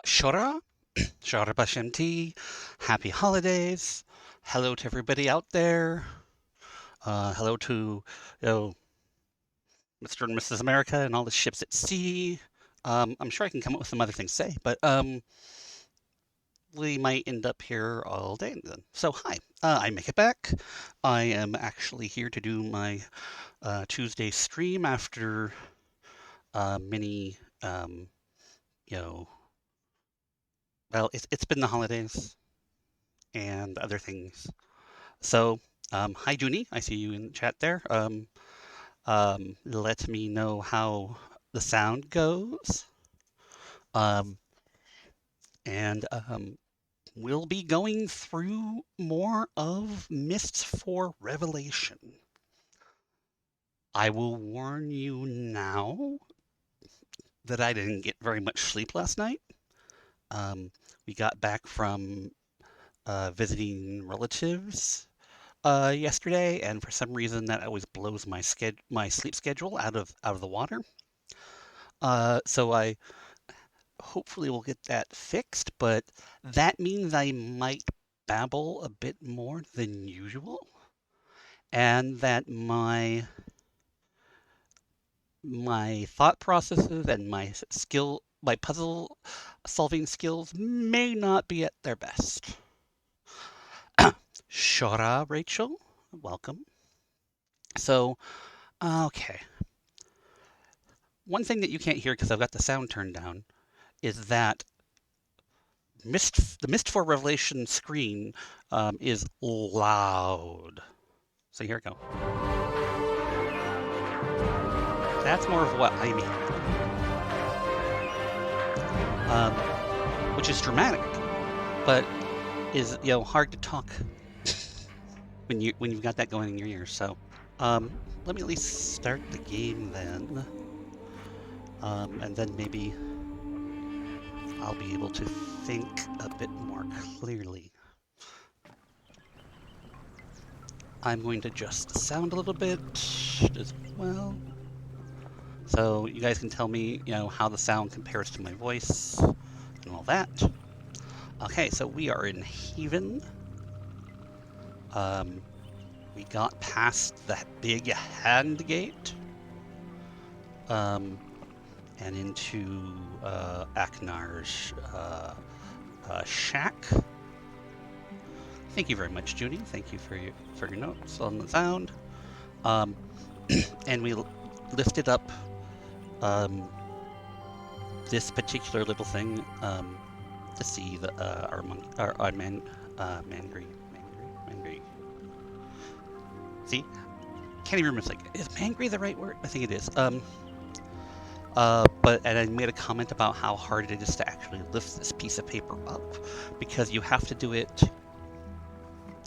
Shora, Shora Bashemti, happy holidays. Hello to everybody out there. Hello to Mr. and Mrs. America and all the ships at sea. I'm sure I can come up with some other things to say, but we might end up here all day then. So hi, I make it back. I am actually here to do my Tuesday stream after many, you know, well, it's been the holidays and other things. So, hi Junie, I see you in the chat there. Let me know how the sound goes. Um, and we'll be going through more of Myst for Revelation. I will warn you now that I didn't get very much sleep last night. Um, we got back from visiting relatives yesterday, and for some reason that always blows my sleep schedule out of the water. So I hopefully will get that fixed, but that means I might babble a bit more than usual, and that my thought processes and my puzzle solving skills may not be at their best. Shora, Rachel, welcome. So, okay. One thing that you can't hear because I've got the sound turned down is that the Myst for Revelation screen is loud. So here we go. That's more of what I mean, which is dramatic, but is hard to talk when you've got that going in your ears. So let me at least start the game then, and then maybe I'll be able to think a bit more clearly. I'm going to adjust the sound a little bit as well. So you guys can tell me, how the sound compares to my voice and all that. Okay, so we are in Haven. We got past that big hand gate, and into Aknar's shack. Thank you very much, Judy. Thank you for your notes on the sound. And we lifted up this particular little thing to see our Mangry. See, can't even remember. It's like, is Mangry the right word? I think it is. And I made a comment about how hard it is to actually lift this piece of paper up, because you have to do it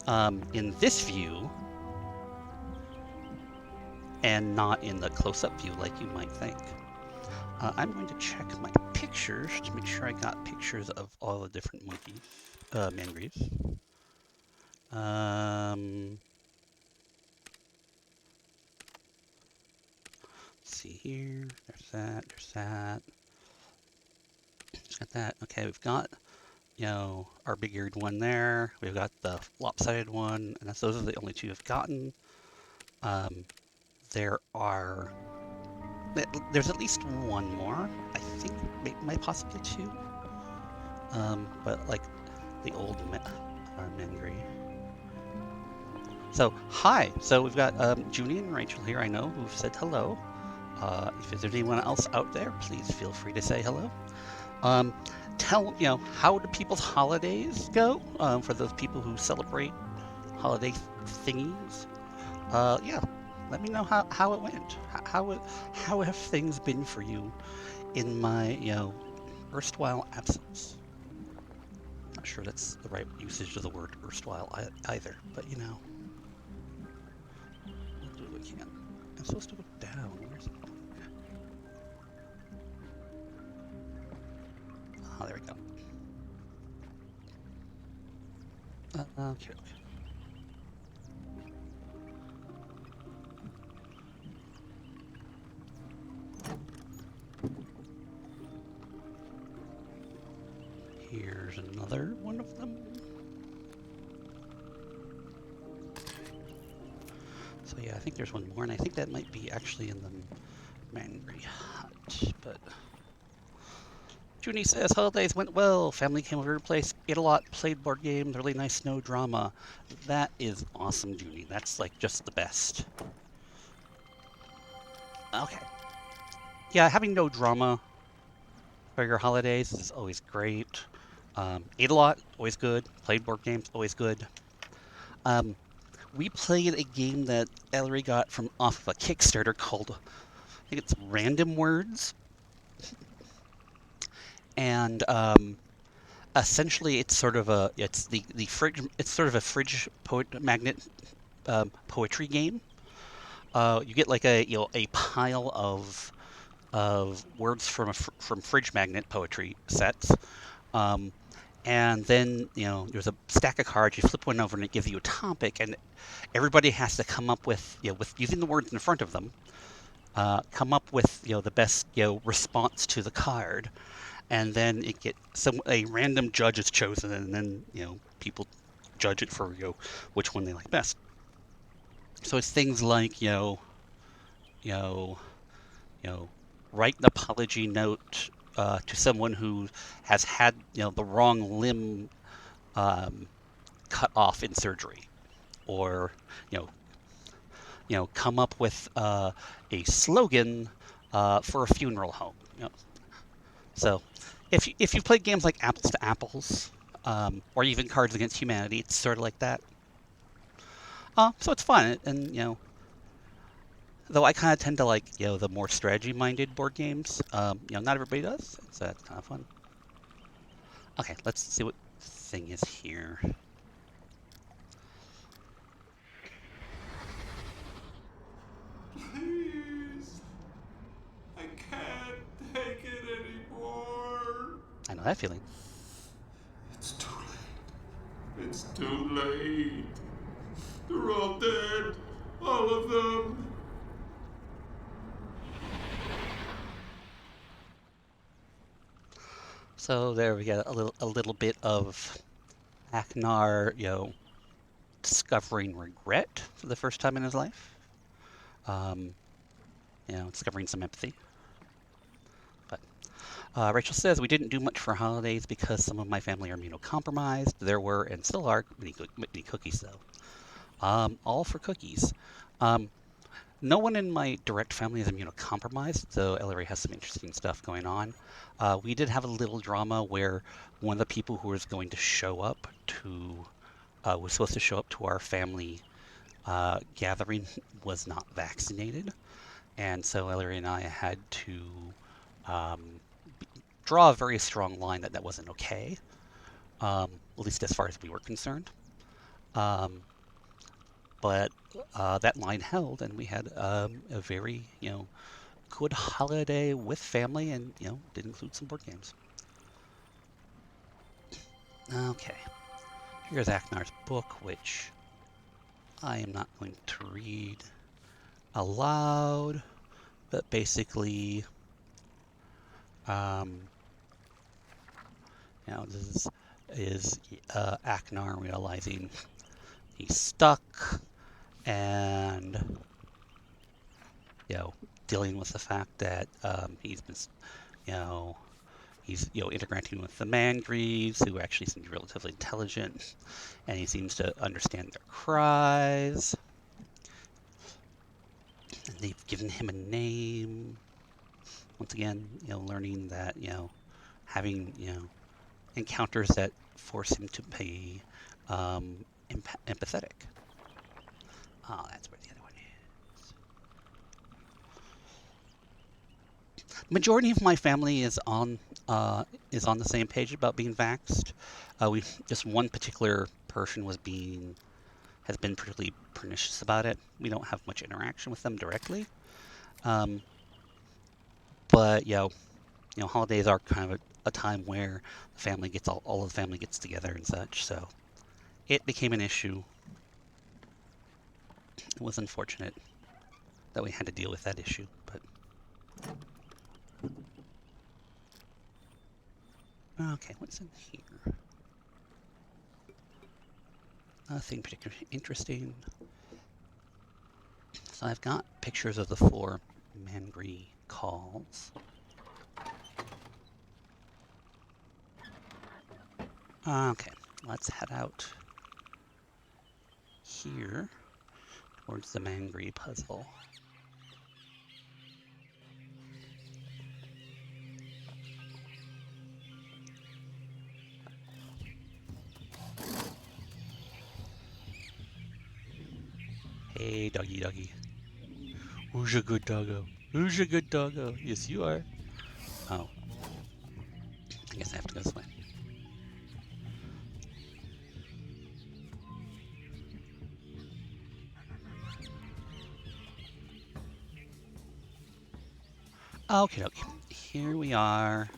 in this view and not in the close-up view like you might think. I'm going to check my pictures to make sure I got pictures of all the different monkeys, Mangries. Let's see here. There's that. Got that. Okay, we've got, our big-eared one there. We've got the lopsided one, and those are the only two I've gotten. There's at least one more. I think might possibly two. But like the old Mangry. So hi. So we've got Junie and Rachel here. I know who've said hello. If there's anyone else out there, please feel free to say hello. How do people's holidays go? For those people who celebrate holiday thingies. Yeah, let me know how it went. How have things been for you in my, erstwhile absence? Not sure that's the right usage of the word erstwhile either, but we'll do what we can. I'm supposed to go down. Where's it? Oh, there we go. Okay. Here's another one of them. So yeah, I think there's one more, and I think that might be actually in the Mangry Hut, but... Junie says, holidays went well. Family came over to place, ate a lot, played board games, really nice snow drama. That is awesome, Junie. That's like just the best. Okay. Yeah, having no drama for your holidays is always great. Ate a lot, always good. Played board games, always good. Um, we played a game that Ellery got from off of a Kickstarter called, I think it's Random Words. And essentially it's sort of a the fridge it's sort of a fridge magnet poetry game. You get like a pile of words from fridge magnet poetry sets. Um, and then there's a stack of cards. You flip one over and it gives you a topic, and everybody has to come up with with using the words in front of them, come up with the best response to the card, and then a random judge is chosen, and then people judge it for which one they like best. So it's things like you know you know write an apology note to someone who has had the wrong limb cut off in surgery, or you know come up with a slogan for a funeral home. So if you've played games like Apples to Apples, or even Cards Against Humanity, it's sort of like that. So it's fun, and though I kind of tend to like the more strategy-minded board games. Not everybody does, so that's kind of fun. Okay, let's see what thing is here. Please, I can't take it anymore. I know that feeling. It's too late. It's too late. They're all dead. All of them. So there we get a little bit of Aknar, discovering regret for the first time in his life. Um, discovering some empathy. But Rachel says, we didn't do much for holidays because some of my family are immunocompromised. There were, and still are, many cookies, though. All for cookies. No one in my direct family is immunocompromised, so Ellery has some interesting stuff going on. We did have a little drama where one of the people who was going to show up was supposed to show up to our family gathering was not vaccinated. And so Ellery and I had to um, draw a very strong line that wasn't okay, at least as far as we were concerned. Um, but that line held, and we had a very, good holiday with family, and did include some board games. Okay, here's Aknar's book, which I am not going to read aloud, but basically, um, this is Aknar realizing he's stuck, and dealing with the fact that he's been, you know, he's interacting with the Mangreaves, who actually seem relatively intelligent, and he seems to understand their cries. And they've given him a name. Once again, learning that having encounters that force him to be empathetic. Oh, that's where the other one is. Majority of my family is on the same page about being vaxxed. We just one particular person has been particularly pernicious about it. We don't have much interaction with them directly, um, but holidays are kind of a time where the family gets all of the family gets together and such. So it became an issue. It was unfortunate that we had to deal with that issue, but Okay, what's in here? Nothing particularly interesting. So I've got pictures of the 4 Mangri calls. Okay, let's head out here towards the Mangri puzzle. Hey, doggy doggy. Who's a good doggo? Who's a good doggo? Yes, you are. Oh, I guess I have to go this way. Okay, okay. Here we are,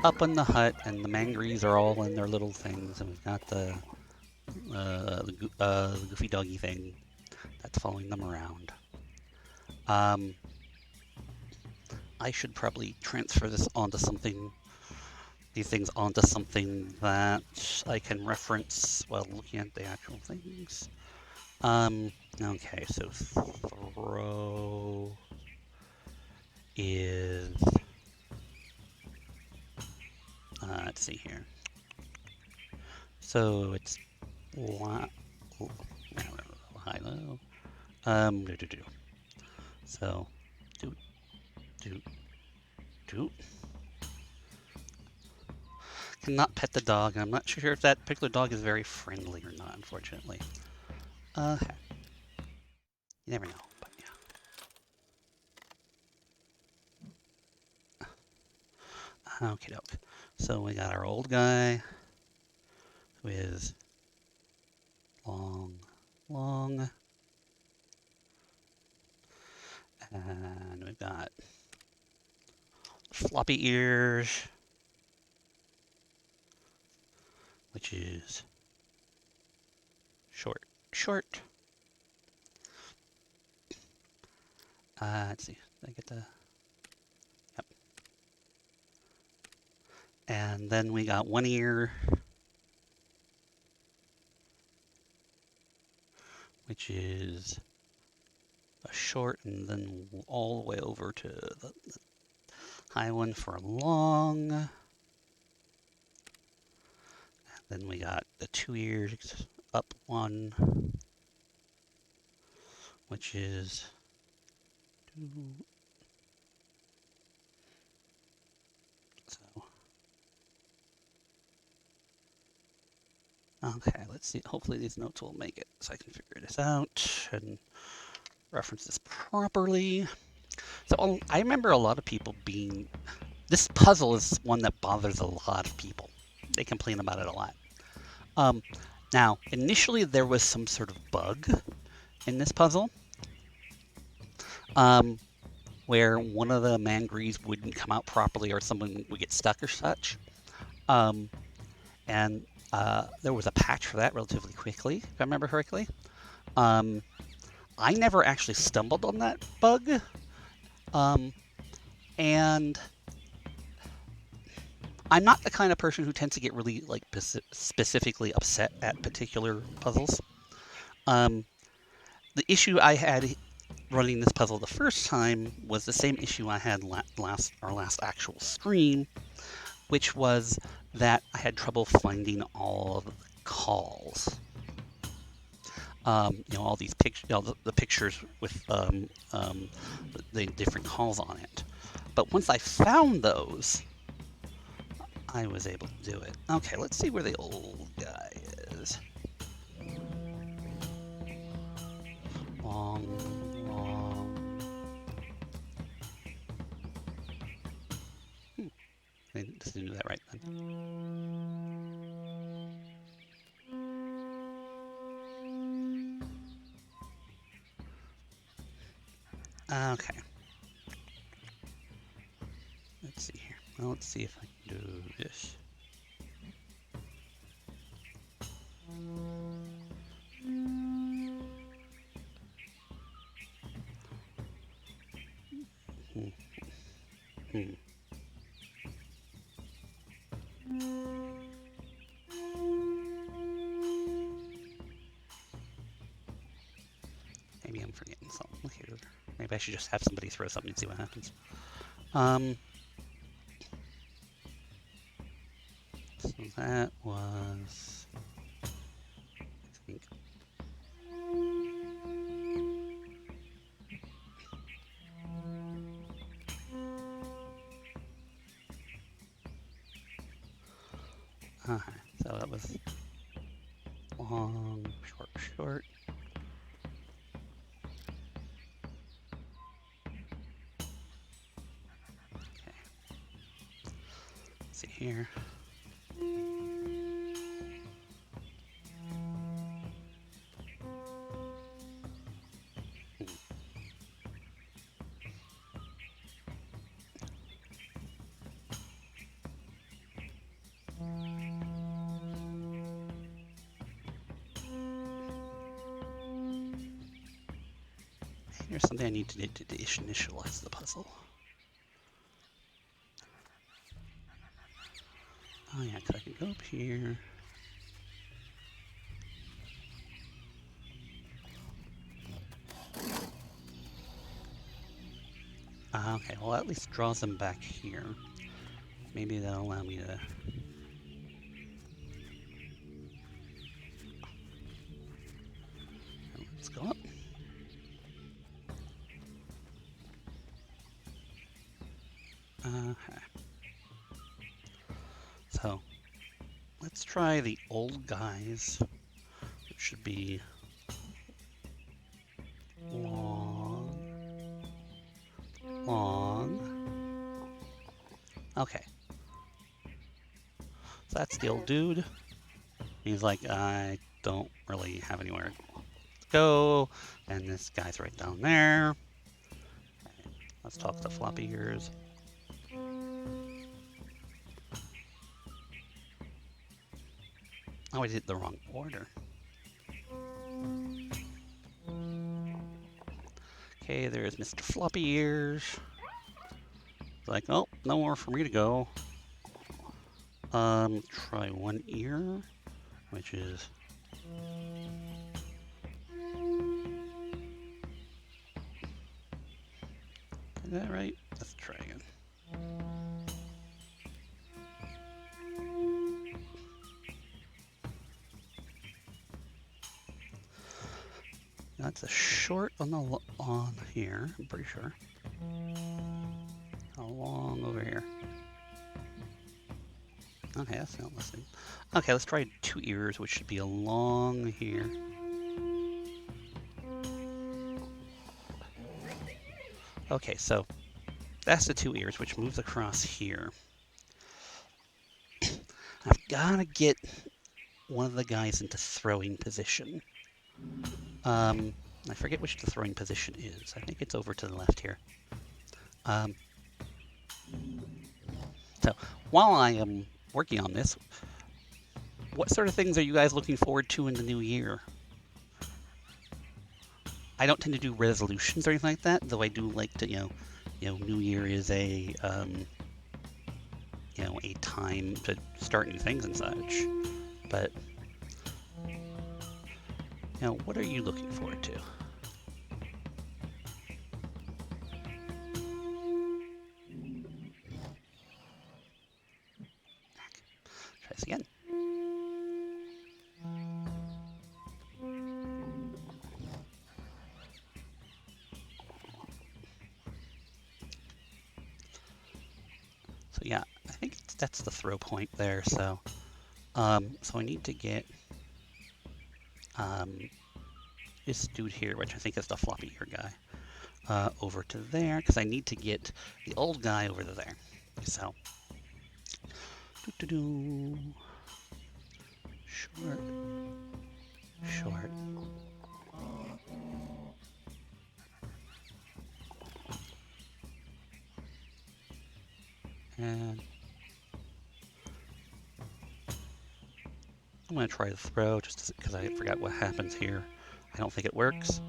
up in the hut, and the Mangries are all in their little things, and we've got the goofy doggy thing that's following them around. Um, I should probably transfer these things onto something that I can reference while looking at the actual things. Okay, so throw is, let's see here. So it's high low. Do do do. So do do do. Cannot pet the dog. I'm not sure if that particular dog is very friendly or not, unfortunately. Heck, you never know, but yeah. Okay, doke. So we got our old guy who is long, long, and we've got floppy ears, which is short, short. Let's see. Did I get the? Yep. And then we got one ear, which is a short, and then all the way over to the high one for a long. Then we got the 2 ears up one, which is two. So, okay, let's see. Hopefully these notes will make it so I can figure this out and reference this properly. So I remember a lot of people being, this puzzle is one that bothers a lot of people. They complain about it a lot. Um, Now, initially there was some sort of bug in this puzzle, um, where one of the mangries wouldn't come out properly or someone would get stuck or such. Um, and there was a patch for that relatively quickly, if I remember correctly. Um, I never actually stumbled on that bug, um, and I'm not the kind of person who tends to get really like specifically upset at particular puzzles. Um, the issue I had running this puzzle the first time was the same issue I had our last actual stream, which was that I had trouble finding all of the calls. All these pictures, the pictures with the different calls on it. But once I found those, I was able to do it. Okay, let's see where the old guy is. Long, long. I just didn't do that right then. Okay. Let's see here. Well, let's see if I can do this. Hmm. Hmm. forgetting something here. Maybe I should just have somebody throw something and see what happens. So that was, I think. Okay, so that was long, short, short. Okay, let's see here. Here's something I need to do to initialize the puzzle. Oh yeah, because I can go up here. Okay, well at least draws them back here. Maybe that'll allow me to... Let's go up. Okay. So, let's try the old guys. It should be long, long. Okay. So that's the old dude. He's like, I don't really have anywhere to go. And this guy's right down there. Okay. Let's talk to floppy ears. Oh, I did the wrong order. Okay, there's Mr. Floppy Ears. It's like, oh, nowhere for me to go. Try one ear, which is... Is that right? Let's try again. That's a short on the on here, I'm pretty sure. A long over here. Okay, that's not listening. Okay, let's try 2 ears, which should be a long here. Okay, so that's the 2 ears, which moves across here. I've got to get one of the guys into throwing position. I forget which the throwing position is. I think it's over to the left here. So while I am working on this, what sort of things are you guys looking forward to in the new year? I don't tend to do resolutions or anything like that, though I do like to, New Year is a time to start new things and such. But, what are you looking forward to? Try this again. So yeah, I think that's the throw point there. So, so I need to get this dude here, which I think is the floppy ear guy, over to there because I need to get the old guy over to there. So, short, short. And I'm going to try the throw just because I forgot what happens here. I don't think it works.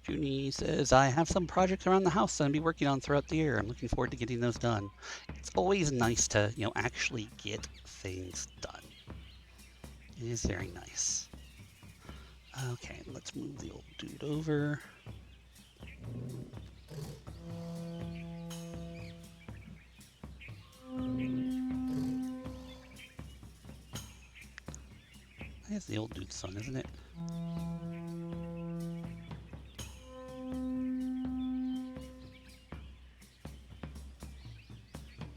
Junie says, I have some projects around the house that I'll be working on throughout the year. I'm looking forward to getting those done. It's always nice to, actually get things done. It is very nice. Okay, let's move the old dude over. That's the old dude's son, isn't it?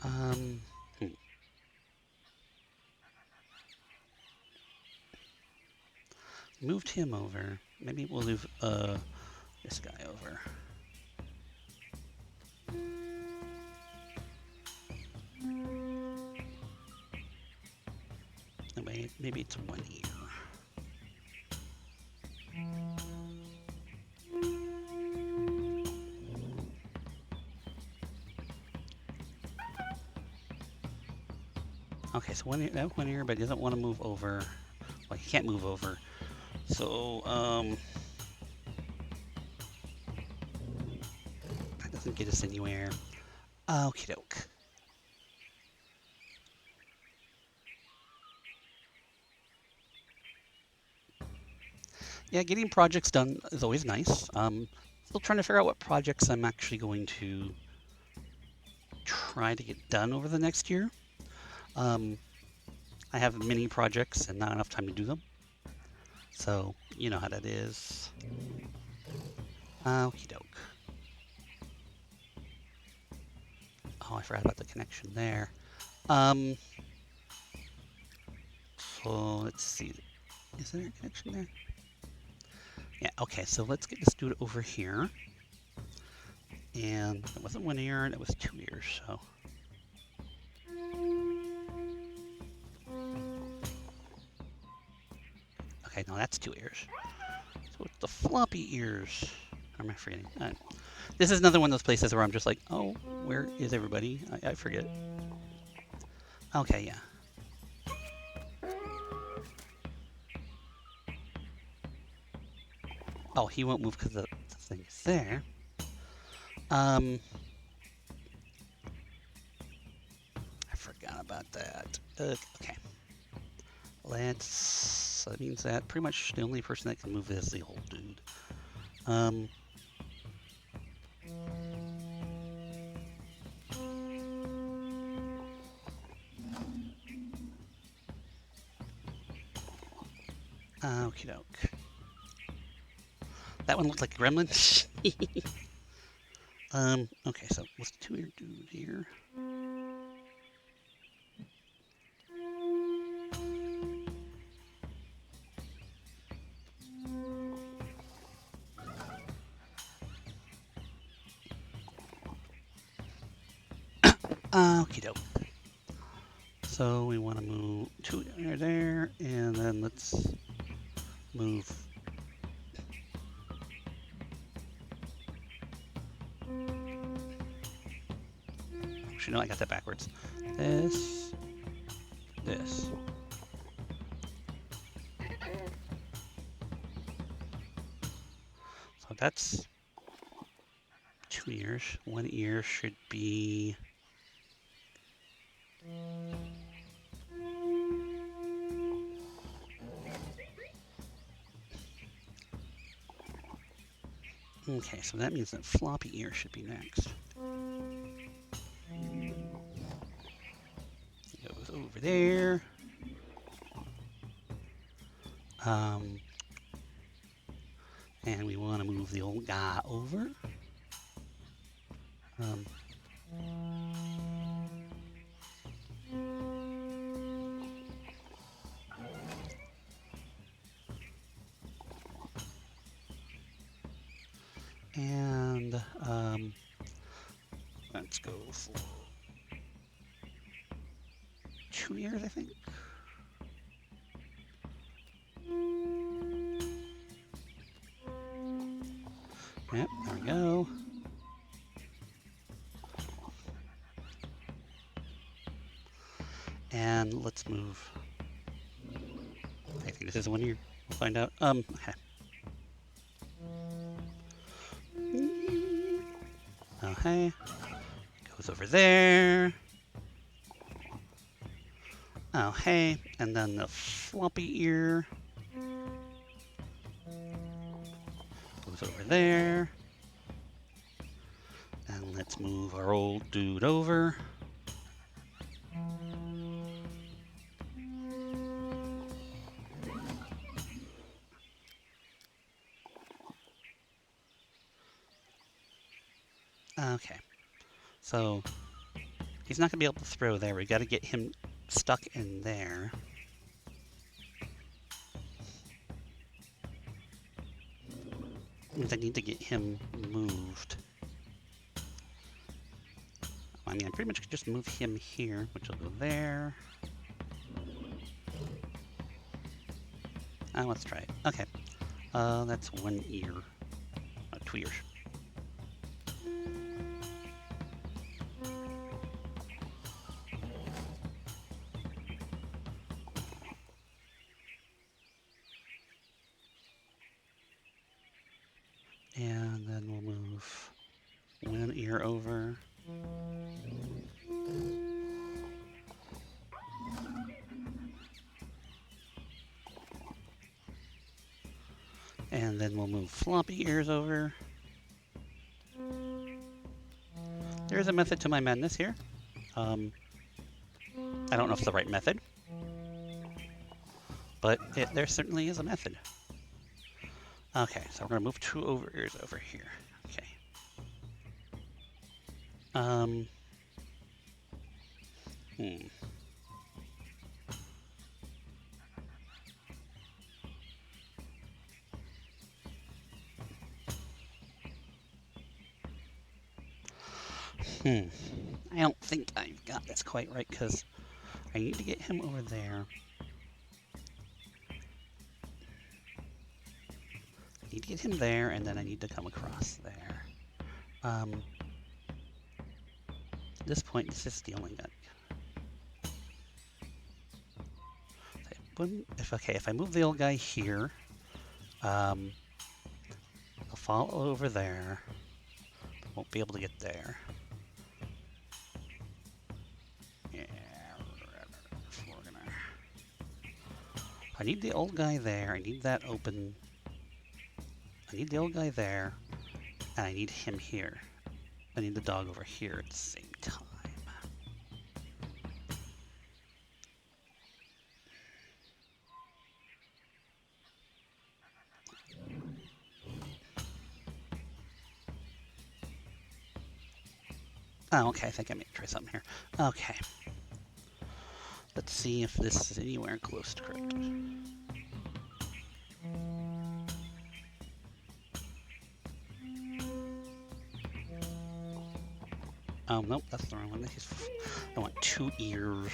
Um, hmm. Moved him over. Maybe we'll move this guy over. No, wait, maybe it's 1 year. Okay, so that 1 year, but he doesn't want to move over. Well, he can't move over. So, that doesn't get us anywhere. Okie doke. Yeah, getting projects done is always nice. Still trying to figure out what projects I'm actually going to try to get done over the next year. Um, I have many projects and not enough time to do them. So, you know how that is. Okie doke. Oh, I forgot about the connection there. Um, so let's see. Is there a connection there? Yeah, okay, so let's get this dude over here. And it wasn't 1 year, it was 2 years, so. Okay, no, that's 2 years. So it's the floppy ears. Or am I forgetting? This is another one of those places where I'm just like, oh, where is everybody? I forget. Okay, yeah. Oh, he won't move because the thing is there. I forgot about that. Okay. So that means that pretty much the only person that can move is the old dude. Okie doke. That one looked like a gremlin. Okay, so what's the 2 year dude here? Okie doke. So we want to move 2 there, and then let's move. Actually, no, I got that backwards. This. So that's 2 years. 1 year should be. Okay, so that means that floppy ear should be next. It goes over there. And we want to move the old guy over. And let's go for 2 years, I think. Yep, there we go. And let's move. I think this is 1 year. We'll find out. Okay. Okay. Goes over there. Oh, hey. And then the floppy ear goes over there. And let's move our old dude over. Okay. So he's not going to be able to throw there. We got to get him stuck in there. I need to get him moved. I mean, I pretty much could just move him here, which will go there. Let's try it. Okay. That's one ear. 2 ears. And then we'll move one ear over. And then we'll move floppy ears over. There's a method to my madness here. I don't know if it's the right method, but there certainly is a method. Okay, so we're going to move 2 ears over here. Okay. Hmm. I don't think I've got this quite right because I need to get him over there. I need to get him there, and then I need to come across there. At this point, this is the only guy. If I move the old guy here, I'll fall over there. Won't be able to get there. Yeah, I need the old guy there. I need that open. I need the old guy there, and I need him here. I need the dog over here at the same time. Oh, okay, I think I may try something here. Okay. Let's see if this is anywhere close to correct. Oh, nope, that's the wrong one. I want 2 ears.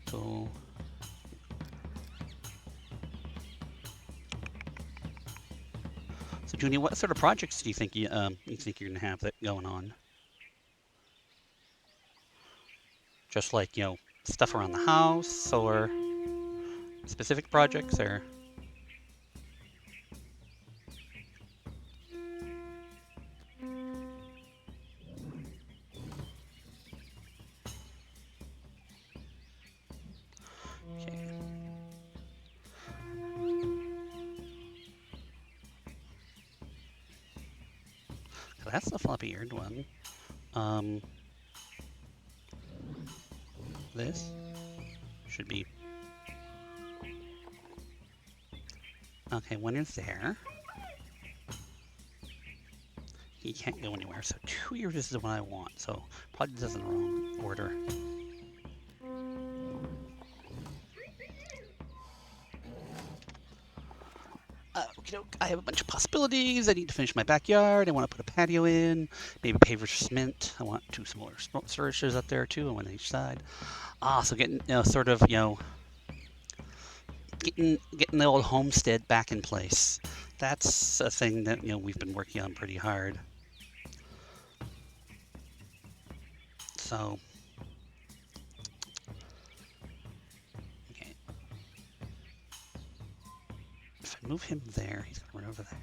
So... So, Junie, what sort of projects do you think you think you're gonna have that going on? Just like, stuff around the house or specific projects or okay. So that's the floppy-eared one. This should be okay. One is there. He can't go anywhere. So 2 ears is what I want. So probably does in the wrong order. I have a bunch of possibilities. I need to finish my backyard. I want to put a patio in, maybe paver cement. I want 2 smaller storage up there too, one on each side. So getting getting the old homestead back in place. That's a thing that we've been working on pretty hard. So okay, Move him there. He's gonna run over there.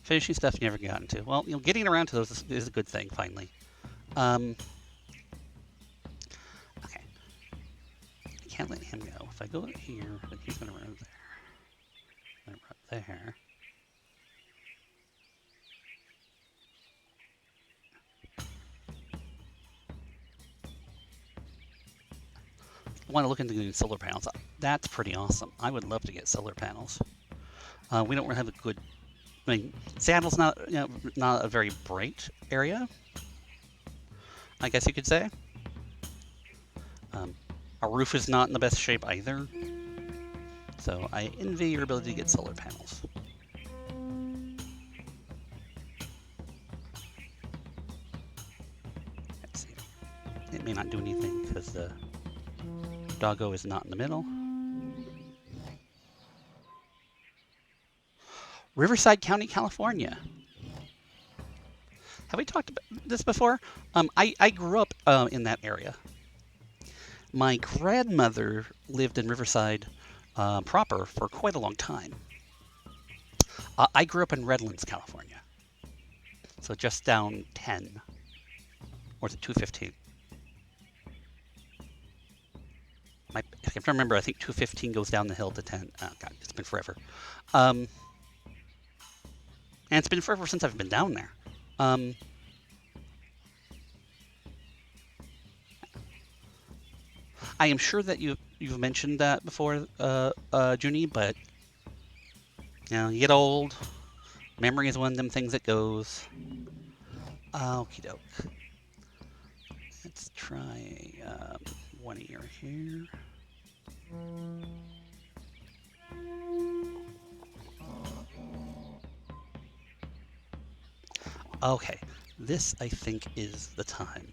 Finishing stuff you never got into. Well, getting around to those is a good thing, finally. Okay. I can't let him go. If I go here, then he's gonna run over there. Gonna run there. I want to look into getting solar panels. That's pretty awesome. I would love to get solar panels. We don't really have a good. I mean, Seattle's not a very bright area, I guess you could say. Our roof is not in the best shape either, so I envy your ability to get solar panels. Let's see. It may not do anything because the doggo is not in the middle. Riverside County, California. Have we talked about this before? I grew up in that area. My grandmother lived in Riverside proper for quite a long time. I grew up in Redlands, California. So just down 10. Or is it 215? I can't remember. I think 215 goes down the hill to 10. Oh, God, it's been forever. And it's been forever since I've been down there. I am sure that you've mentioned that before, Junie, but you get old. Memory is one of them things that goes. Okie doke. Let's try one ear here. Okay, this I think is the time.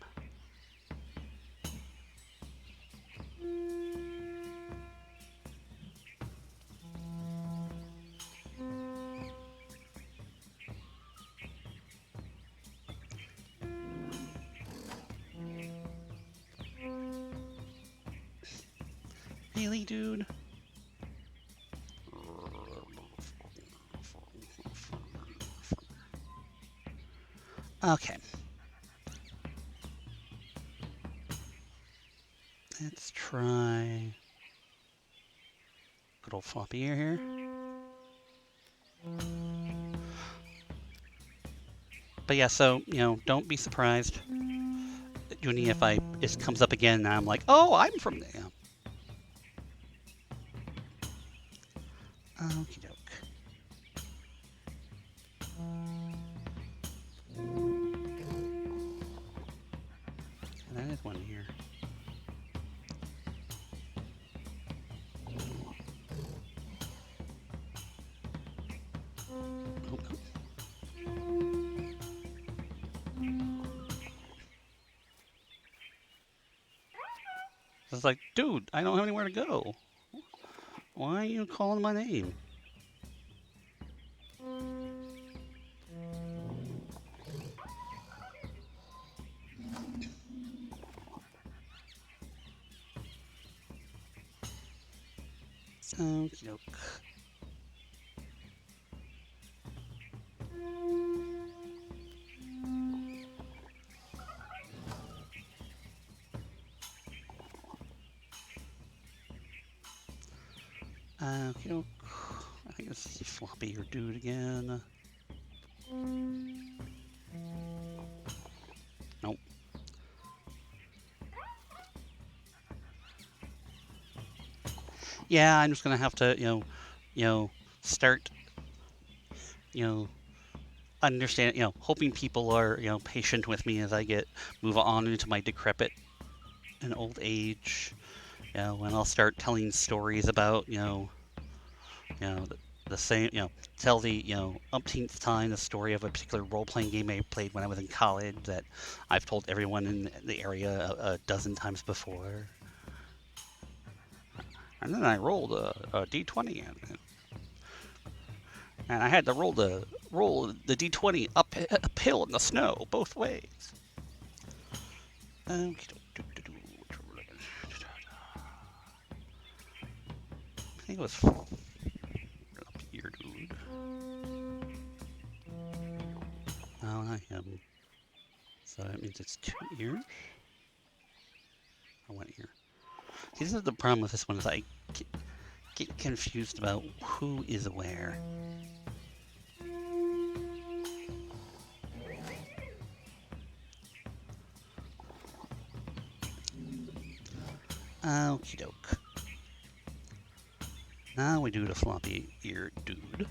Really, dude? Okay. Let's try good old floppy ear here. But yeah, so, don't be surprised, Junie, if it comes up again and I'm like, oh, I'm from there. Okie doke. That is one here. Oh, oh. It's like, dude, I don't have anywhere to go. Why are you calling my name? Okie doke. Okie doke. I think this is a floppy ear dude again. Nope. Yeah, I'm just gonna have to, start, understand, hoping people are, patient with me as I move on into my decrepit and old age. When I'll start telling stories about, the same, tell the, umpteenth time the story of a particular role-playing game I played when I was in college that I've told everyone in the area a dozen times before. And then I rolled a d20 and I had to roll the d20 uphill in the snow both ways. think it was up here, dude. No, not him. So that means it's 2 ears? Or 1 ear? See, this is the problem with this one is I get confused about who is where. Okie doke. Now we do the floppy ear dude.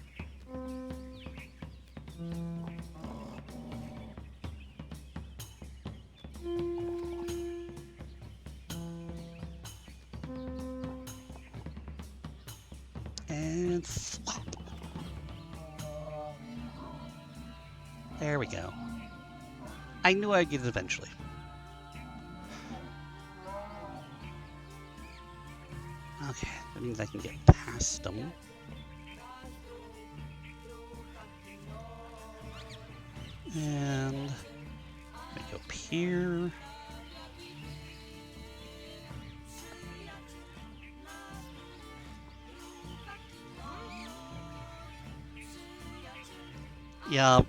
And flop. There we go. I knew I'd get it eventually. Okay, that means I can get past them. And we go up here. Yeah.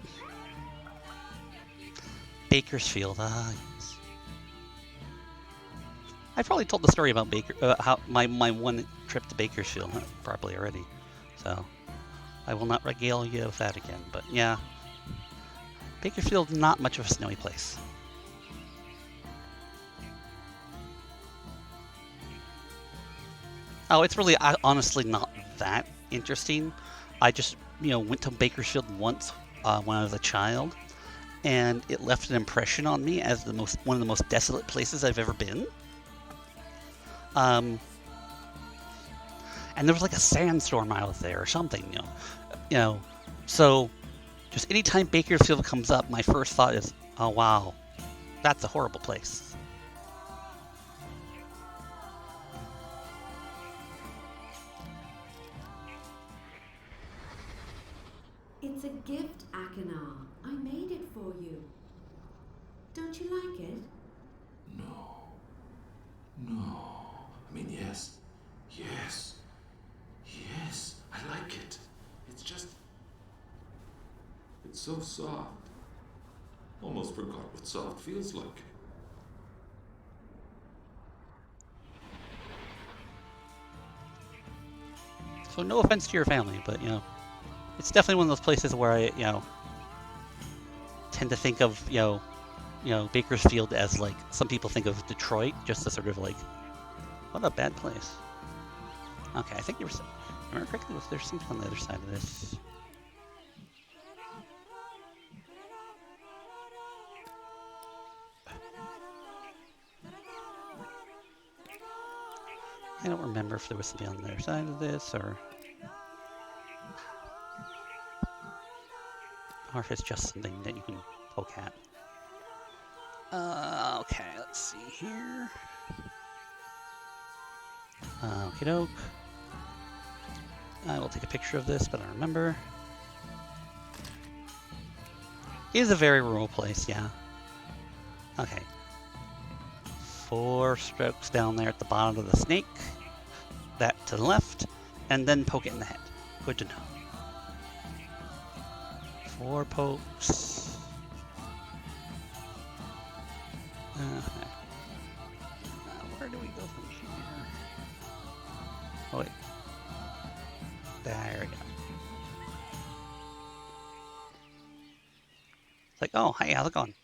Bakersfield, yes. I probably told the story about how my one trip to Bakersfield probably already, so I will not regale you with that again. But yeah, Bakersfield's not much of a snowy place. Oh, it's really honestly not that interesting. I just went to Bakersfield once when I was a child, and it left an impression on me as one of the most desolate places I've ever been. And there was like a sandstorm out there or something, So just anytime Bakersfield comes up, my first thought is, oh wow, that's a horrible place. It's a gift, Akinar. I made it for you. Don't you like it? No. No. I mean, yes. Yes. Yes. I like it. It's just. It's so soft. Almost forgot what soft feels like. So no offense to your family, but it's definitely one of those places where I tend to think of Bakersfield as like some people think of Detroit, just a sort of like, what a bad place. Okay, I think you remember correctly, there's something on the other side of this. I don't remember if there was something on the other side of this or if it's just something that you can poke at. Okay, let's see here. Okie doke. I will take a picture of this, but I remember. It is a very rural place, yeah. Okay. 4 strokes down there at the bottom of the snake. That to the left, and then poke it in the head. Good to know. 4 pokes. Where do we go from here? Oh wait. There we go. It's like, oh, hey, how's it going?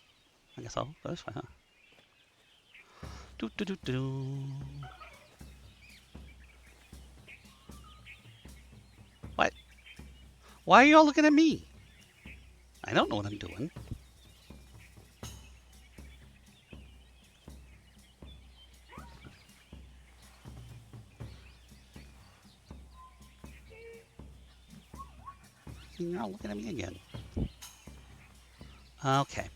I guess I'll go this way, huh? Do. What? Why are you all looking at me? I don't know what I'm doing. And you're all looking at me again. Okay.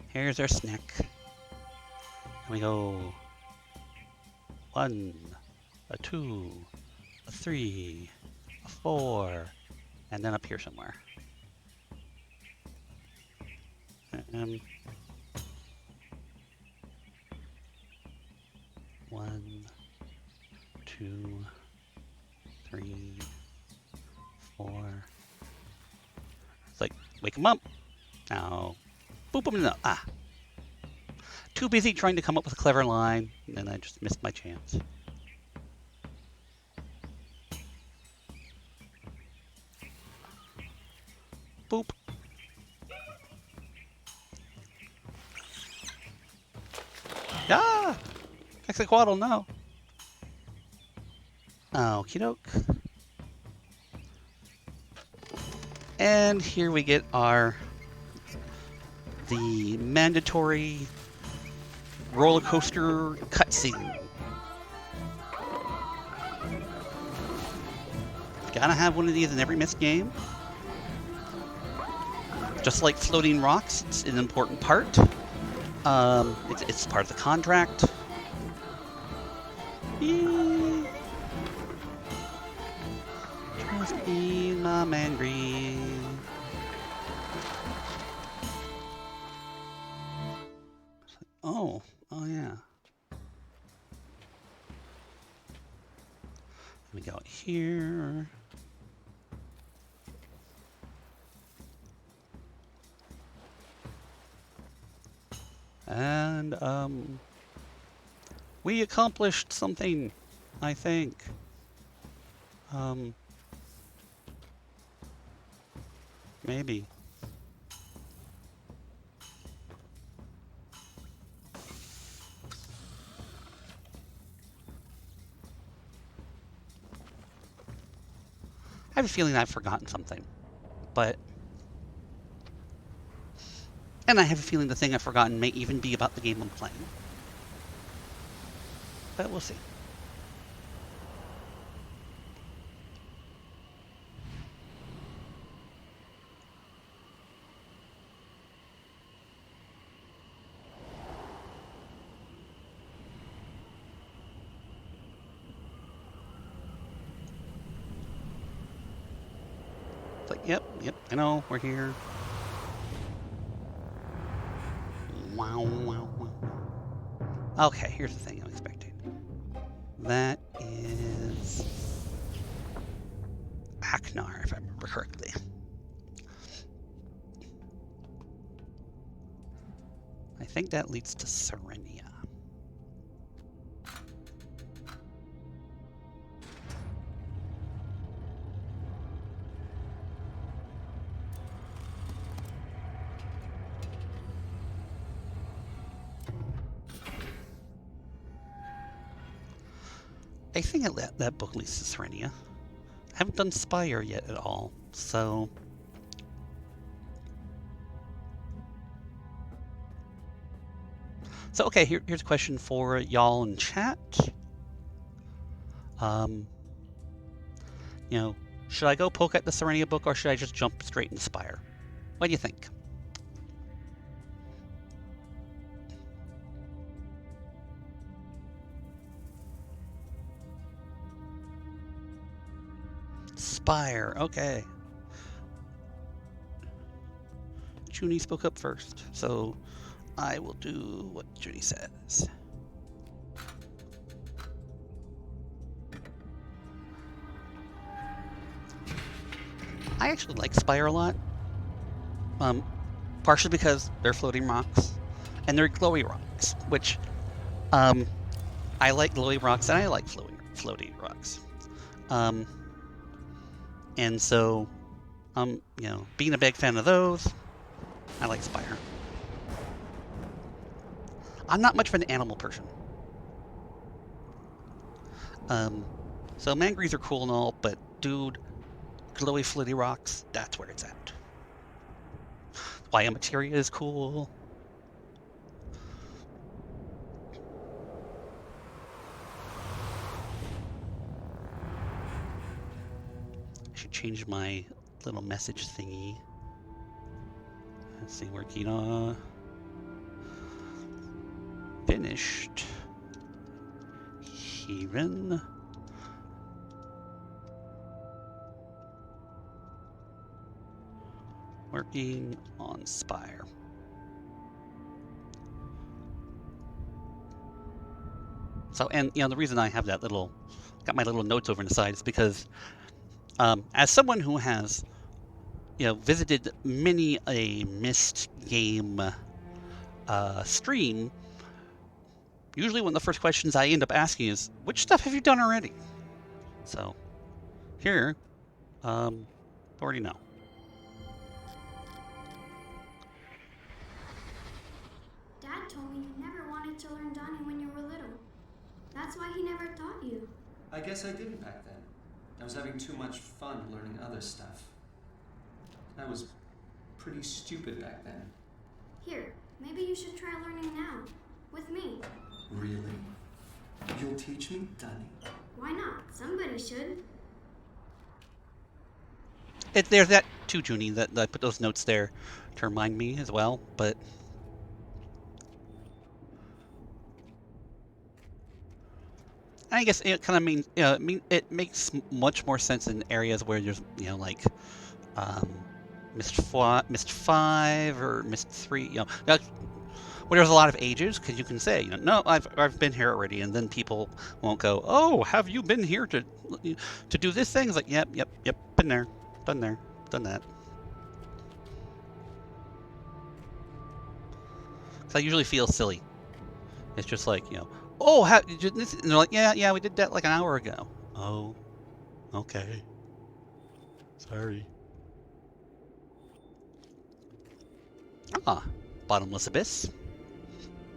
Here's our snack. And we go 1, a 2, a 3, a 4, and then up here somewhere. 1, 2, 3, 4. It's like, wake him up. Now, boop him in the... Ah. Too busy trying to come up with a clever line, and then I just missed my chance. Boop. Ah! Quetzalcoatl, no. Okie doke. And here we get the mandatory roller coaster cutscene. Gotta have one of these in every Myst game. Just like floating rocks, it's an important part. It's part of the contract. Trust me, I'm angry. Oh yeah. Let me go out here. And we accomplished something, I think. Maybe. I have a feeling I've forgotten something, and I have a feeling the thing I've forgotten may even be about the game I'm playing. But we'll see. It's like, yep, I know, we're here. Wow. Okay, here's the thing I'm expecting. That is Aknar, if I remember correctly. I think that leads to Serenia. I think that book leads to Serenia. I haven't done Spire yet at all, so... So, okay, here's a question for y'all in chat. Should I go poke at the Serenia book, or should I just jump straight into Spire? What do you think? Spire, okay. Junie spoke up first, so I will do what Junie says. I actually like Spire a lot. Partially because they're floating rocks, and they're glowy rocks, which, I like glowy rocks and I like floaty rocks. And so, being a big fan of those, I like Spire. I'm not much of an animal person. So mangries are cool and all, but dude, glowy floaty rocks, that's where it's at. Why materia is cool. I should change my little message thingy. Let's see, working on finished. Heron. Working on Spire. So, and the reason I have that little got my little notes over on the sides because as someone who has visited many a Myst game stream, usually one of the first questions I end up asking is, which stuff have you done already? So here, already know. Dad told me you never wanted to learn Donnie when you were little. That's why he never taught you. I guess I didn't back then. I was having too much fun learning other stuff. I was pretty stupid back then. Here, maybe you should try learning now. With me. Really? You'll teach me, Donnie? Why not? Somebody should. There's that too, Junie, that I put those notes there to remind me as well, but I guess it kind of means, it makes much more sense in areas where there's, like um, Myst 5 or Myst 3, where there's a lot of ages, because you can say, no, I've been here already, and then people won't go, oh, have you been here to do this thing? It's like, yep, been there, done that. So I usually feel silly. It's just like, oh, and they're like, yeah, we did that like an hour ago. Oh, okay. Sorry. Ah, bottomless abyss.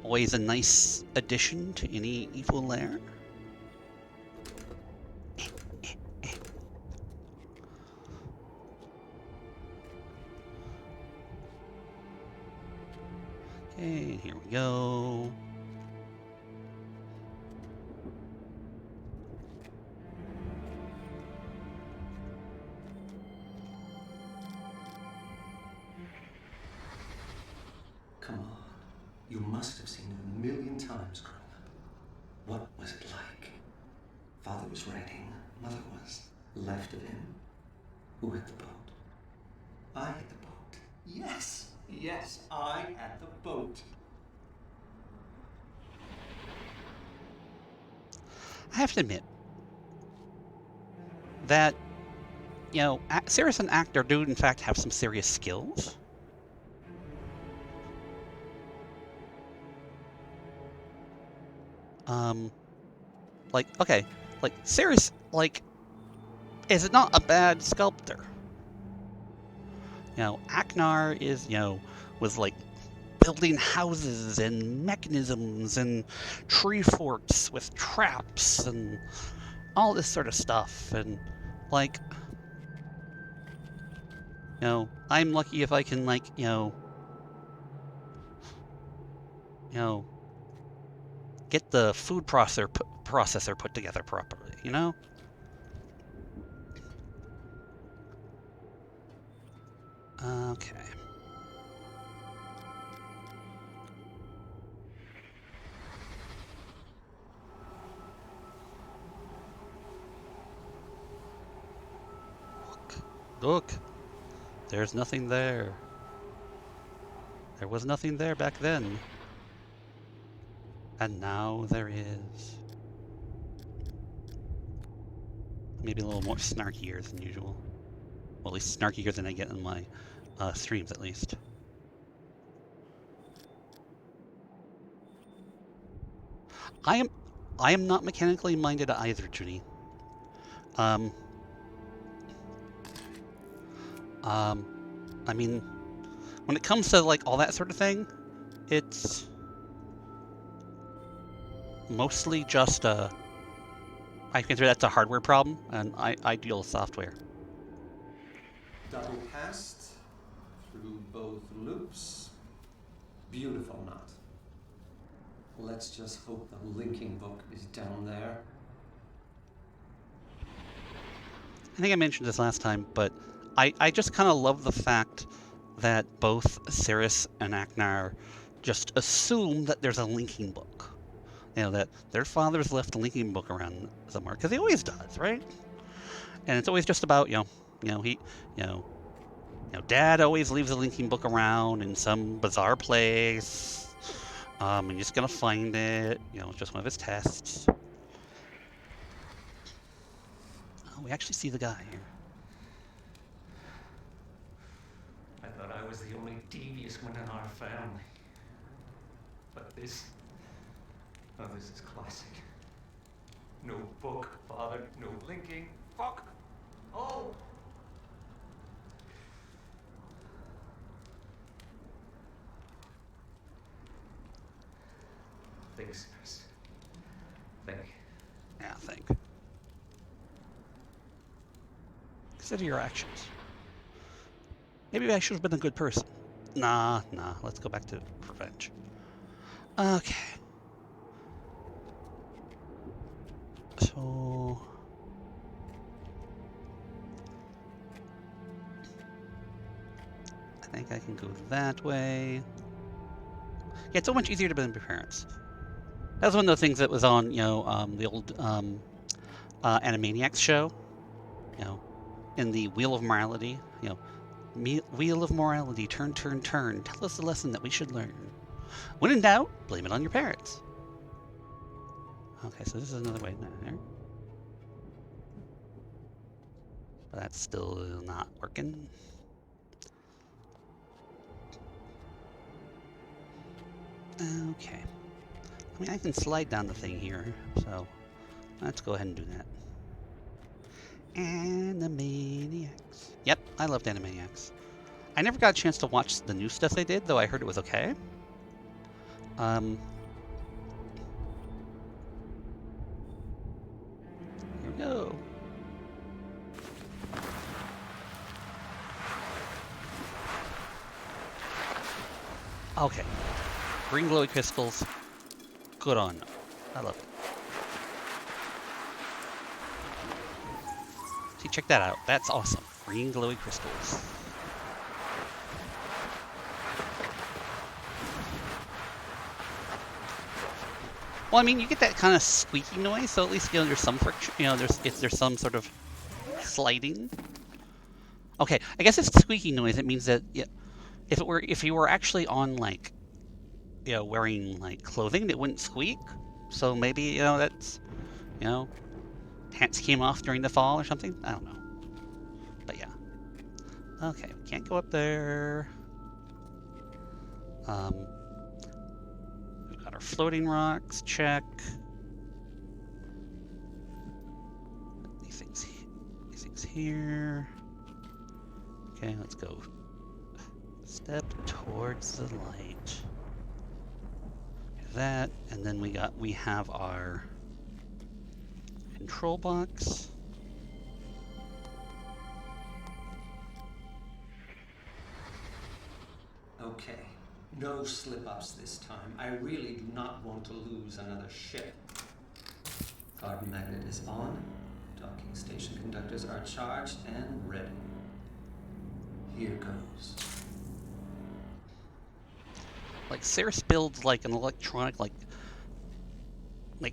Always a nice addition to any evil lair. Okay, here we go. Come on. You must have seen it a million times growing up. What was it like? Father was writing. Mother was left of him. Who had the boat? I had the boat. Yes, I had the boat. I have to admit that, Cirrus and Actor do in fact have some serious skills. Cirrus, is not a bad sculptor. Aknar is, was building houses and mechanisms and tree forts with traps and all this sort of stuff. And, I'm lucky if I can, get the food processor put together properly, Okay. Look. There's nothing there. There was nothing there back then. And now there is. Maybe a little more snarkier than usual. Well, at least snarkier than I get in my streams, at least. I am not mechanically minded either, Junie. I mean, when it comes to all that sort of thing, it's mostly just I consider that's a hardware problem, and I deal with software. Double passed through both loops. Beautiful knot. Let's just hope the linking book is down there. I think I mentioned this last time, but I just kind of love the fact that both Cirrus and Aknar just assume that there's a linking book. That their father's left a linking book around somewhere, because he always does, right? And it's always just about, Dad always leaves a linking book around in some bizarre place. And you're just gonna find it. It's just one of his tests. Oh, we actually see the guy here. I thought I was the only devious one in our family. But this... Oh, this is classic. No book, father, no linking. Fuck! Oh! Thanks, Chris. Thank you. Yeah, think. Consider your actions. Maybe I should have been a good person. Nah. Let's go back to revenge. Okay. So... I think I can go that way. Yeah, it's so much easier to blame your parents. That was one of the things that was on, the old Animaniacs show. In the Wheel of Morality. Wheel of Morality, turn, turn, turn. Tell us the lesson that we should learn. When in doubt, blame it on your parents. Okay, so this is another way there. But that's still not working. Okay. I mean, I can slide down the thing here, so let's go ahead and do that. Animaniacs. Yep, I loved Animaniacs. I never got a chance to watch the new stuff they did, though I heard it was okay. Here we go. Okay. Green glowy crystals. Good on them. I love it. See, check that out. That's awesome. Green glowy crystals. Well, I mean, you get that kind of squeaky noise, so at least there's some friction. There's some sort of sliding. Okay, I guess it's squeaky noise. It means that if you were actually on wearing clothing, it wouldn't squeak. So maybe that's pants came off during the fall or something. I don't know. But yeah. Okay, we can't go up there. We've got our floating rocks. Check. These things here. Okay, let's go. Step towards the light. That, and then we have our control box. Okay, no slip-ups this time. I really do not want to lose another ship. Garden magnet is on. Docking station conductors are charged and ready. Here goes. Like Ceres builds an electronic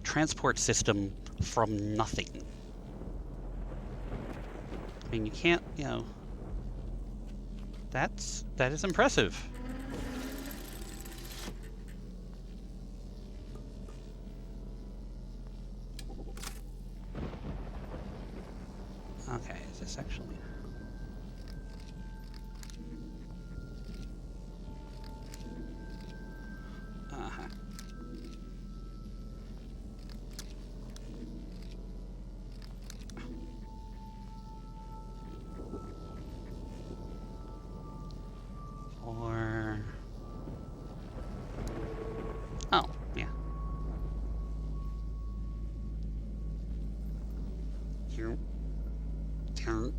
transport system from nothing. I mean, you can't, that is impressive. Okay, is this actually... Uh-huh. Or... Oh, yeah. Here. Down.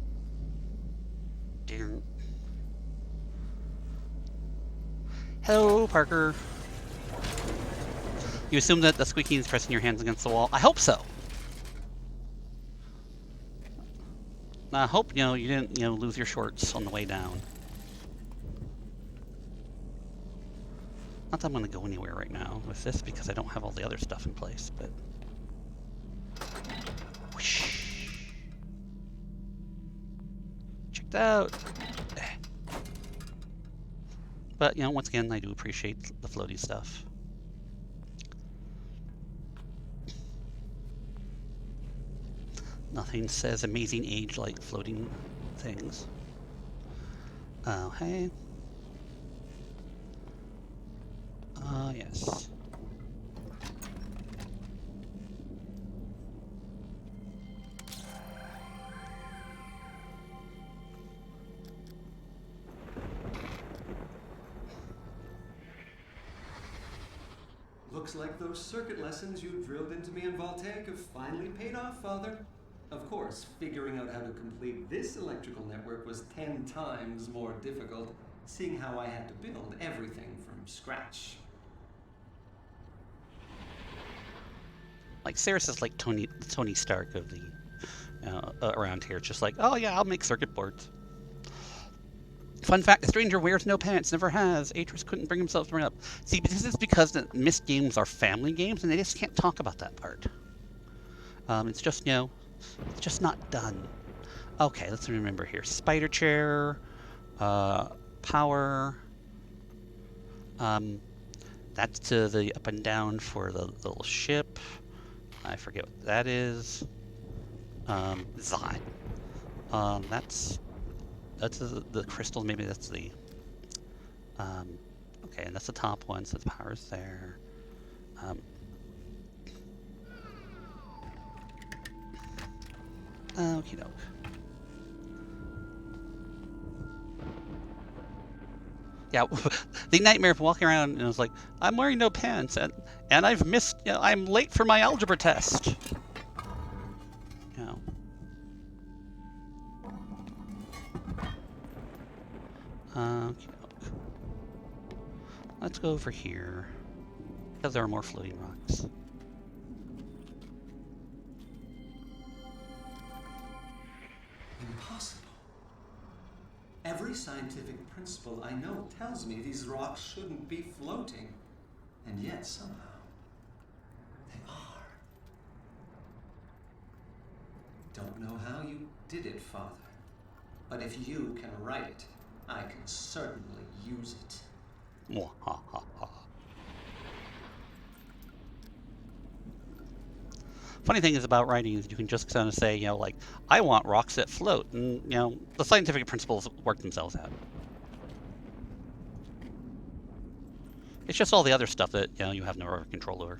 Hello, Parker. You assume that the squeaking is pressing your hands against the wall? I hope so. I hope, you didn't, lose your shorts on the way down. Not that I'm going to go anywhere right now with this because I don't have all the other stuff in place, but... Whoosh. Checked out. But, once again, I do appreciate the floaty stuff. Nothing says amazing age like floating things. Oh, hey. Oh, yes. Looks like those circuit lessons you drilled into me in Voltaic have finally paid off, Father. Of course, figuring out how to complete this electrical network was 10 times more difficult, seeing how I had to build everything from scratch. Like, Cirrus is like Tony Stark of the around here. It's just like, oh yeah, I'll make circuit boards. Fun fact, the stranger wears no pants, never has. Atreus couldn't bring himself to bring it up. See, this is because the Myst games are family games, and they just can't talk about that part. It's just, it's just not done. Okay, let's remember here. Spider chair, power. That's to the up and down for the little ship. I forget what that is. Zot. That's the crystal. Maybe that's the. Okay, and that's the top one, so the power's there. Okie doke. Yeah, the nightmare of walking around and I was like, I'm wearing no pants and I've missed. I'm late for my algebra test. You know. Okie doke. Let's go over here because there are more floating rocks. Impossible. Every scientific principle I know tells me these rocks shouldn't be floating, and yet somehow they are. Don't know how you did it, Father, but if you can write it, I can certainly use it. Funny thing is about writing is you can just kind of say, like, I want rocks that float, and the scientific principles work themselves out. It's just all the other stuff that you have no control over.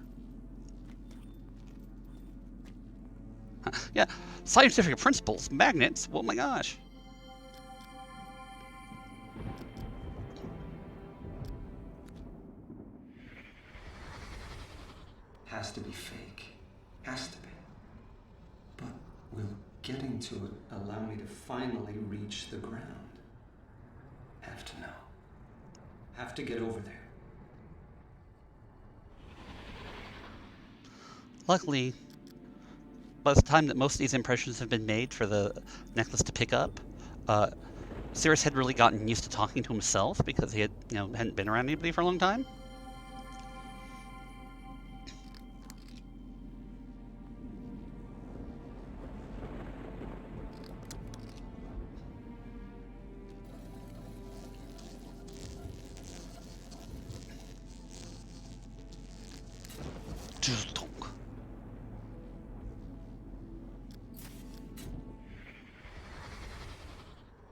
Yeah, scientific principles, magnets. Oh my gosh. Has to be fake. Has to be. But will getting to it allow me to finally reach the ground? Have to know. Have to get over there. Luckily, by the time that most of these impressions have been made for the necklace to pick up, Cirrus had really gotten used to talking to himself because he had, hadn't been around anybody for a long time.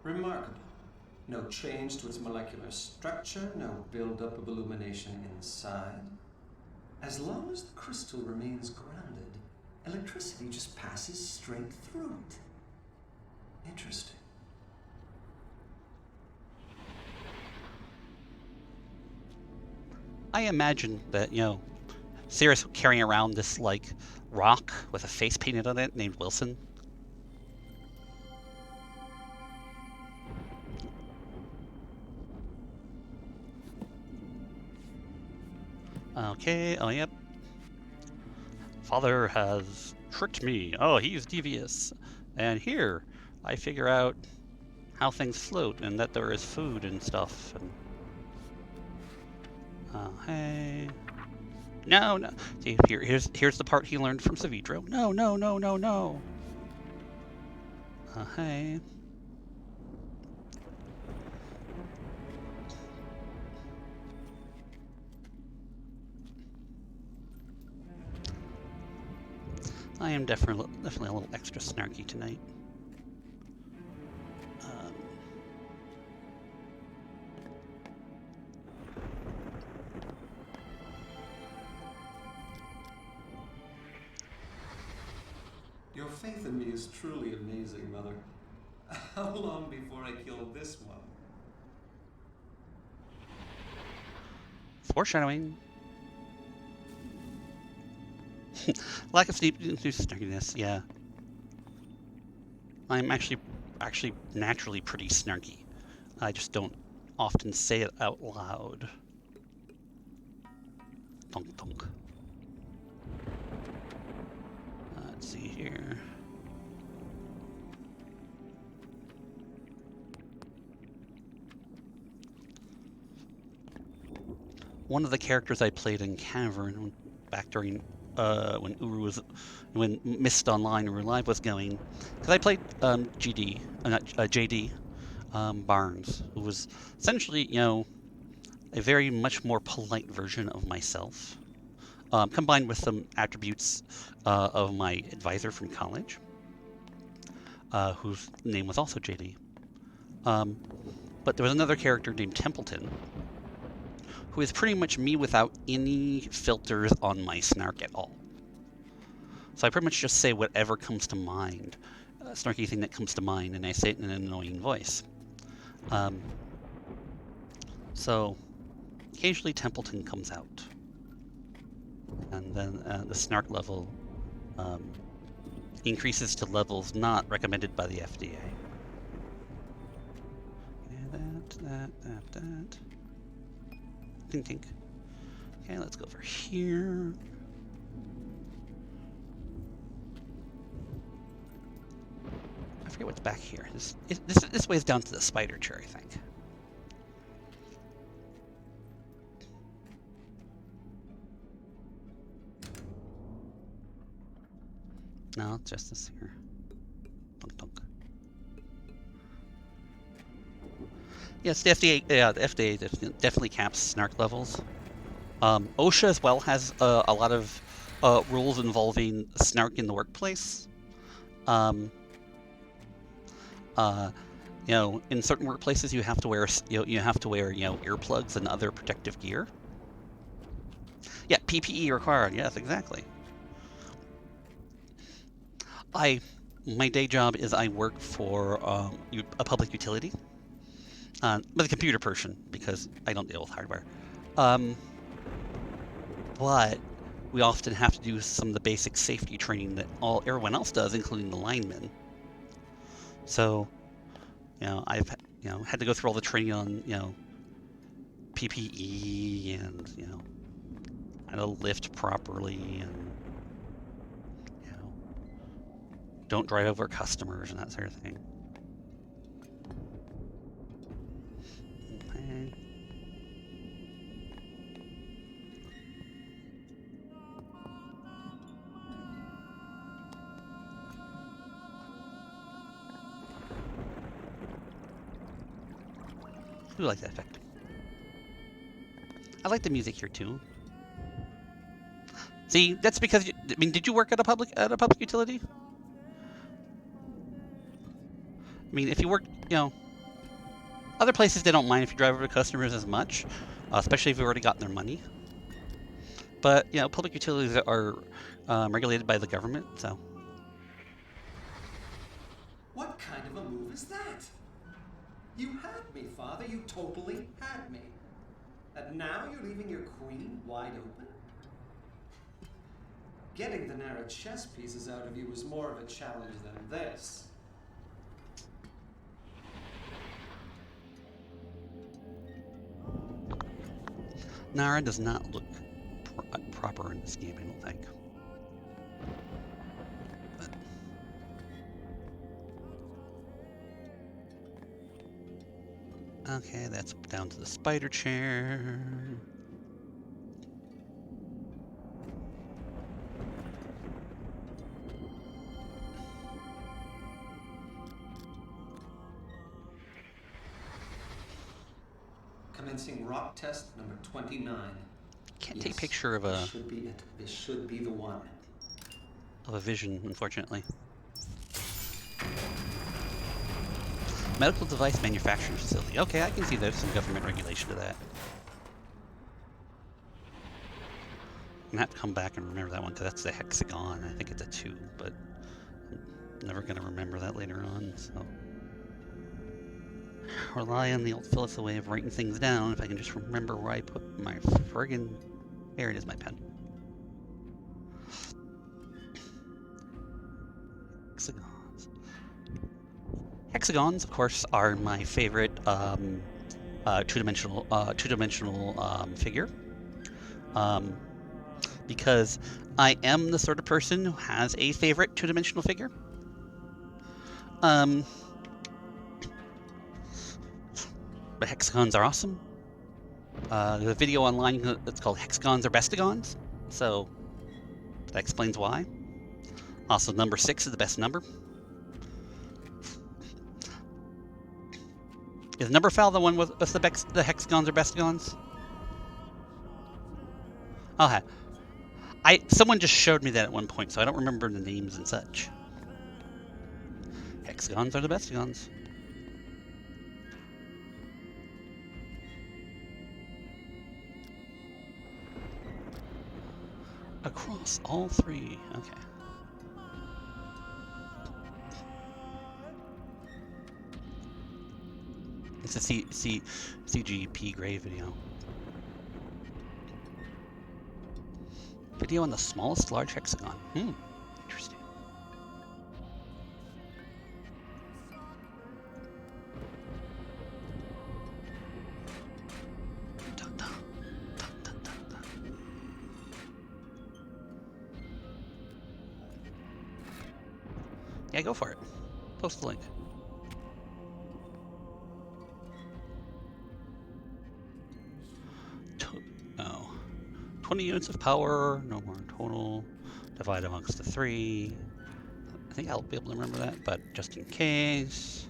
Remarkable. No change to its molecular structure, no buildup of illumination inside. As long as the crystal remains grounded, electricity just passes straight through it. Interesting. I imagine that, Cirrus carrying around this, rock with a face painted on it named Wilson. Okay, oh yep. Father has tricked me. Oh, he's devious. And here, I figure out how things float and that there is food and stuff. And hey. No, no. See, here's the part he learned from Savidro. No, no, no, no, no. Hey. I am definitely a little extra snarky tonight. Your faith in me is truly amazing, Mother. How long before I kill this one? Foreshadowing. Lack of sleep induces snarkiness. Yeah, I'm actually naturally pretty snarky. I just don't often say it out loud. Donk donk. Let's see here. One of the characters I played in Cavern back during when Myst Online or Live was going, because I played JD Barnes, who was essentially a very much more polite version of myself, combined with some attributes of my advisor from college, whose name was also JD. But there was another character named Templeton, who is pretty much me without any filters on my snark at all. So I pretty much just say whatever comes to mind, a snarky thing that comes to mind, and I say it in an annoying voice. So occasionally Templeton comes out, and then the snark level increases to levels not recommended by the FDA. That. Tink, tink. Okay, let's go over here. I forget what's back here. This way is down to the spider chair, I think. No, it's just this here. Dunk, dunk. Yes, the FDA. Yeah, the FDA definitely caps snark levels. OSHA as well has a lot of rules involving snark in the workplace. In certain workplaces, you have to wear earplugs and other protective gear. Yeah, PPE required. Yes, exactly. My day job is I work for a public utility. With a computer person, because I don't deal with hardware. But we often have to do some of the basic safety training that everyone else does, including the linemen. So, I've had to go through all the training on PPE and how to lift properly and don't drive over customers and that sort of thing. Okay. I do like that effect. I like the music here too. See, that's because did you work at a public utility? I mean, if you work, other places they don't mind if you drive over customers as much, especially if you've already gotten their money. But public utilities are regulated by the government, so. What kind of a move is that? You had me, Father. You totally had me. And now you're leaving your queen wide open? Getting the narrow chess pieces out of you was more of a challenge than this. Nara does not look proper in this game, I don't think. But... okay, that's down to the spider chair. Commencing rock test number 29. Can't take a picture of a... This should be it. This should be the one. of a vision, unfortunately. Medical device manufacturing facility. Okay, I can see there's some government regulation to that. I'm gonna have to come back and remember that one because that's the hexagon. I think it's a 2, but I'm never gonna remember that later on, so. Rely on the old Phyllis way of writing things down if I can just remember where I put my friggin'. There it is, my pen. Hexagons. Hexagons, of course, are my favorite two-dimensional figure. Because I am the sort of person who has a favorite two-dimensional figure. But hexagons are awesome. There's a video online that's called Hexagons or Bestagons, so that explains why. Also, number 6 is the best number. Is Numberphile the one with the hexagons or bestagons? Okay. Someone just showed me that at one point, so I don't remember the names and such. Hexagons are the bestagons. Across all 3. Okay. It's a CGP Gray video. Video on the smallest large hexagon. Interesting. Dun, dun, dun, dun, dun, dun. Yeah, go for it. Post the link. No. 20 units of power, no more total. Divide amongst the 3. I think I'll be able to remember that, but just in case.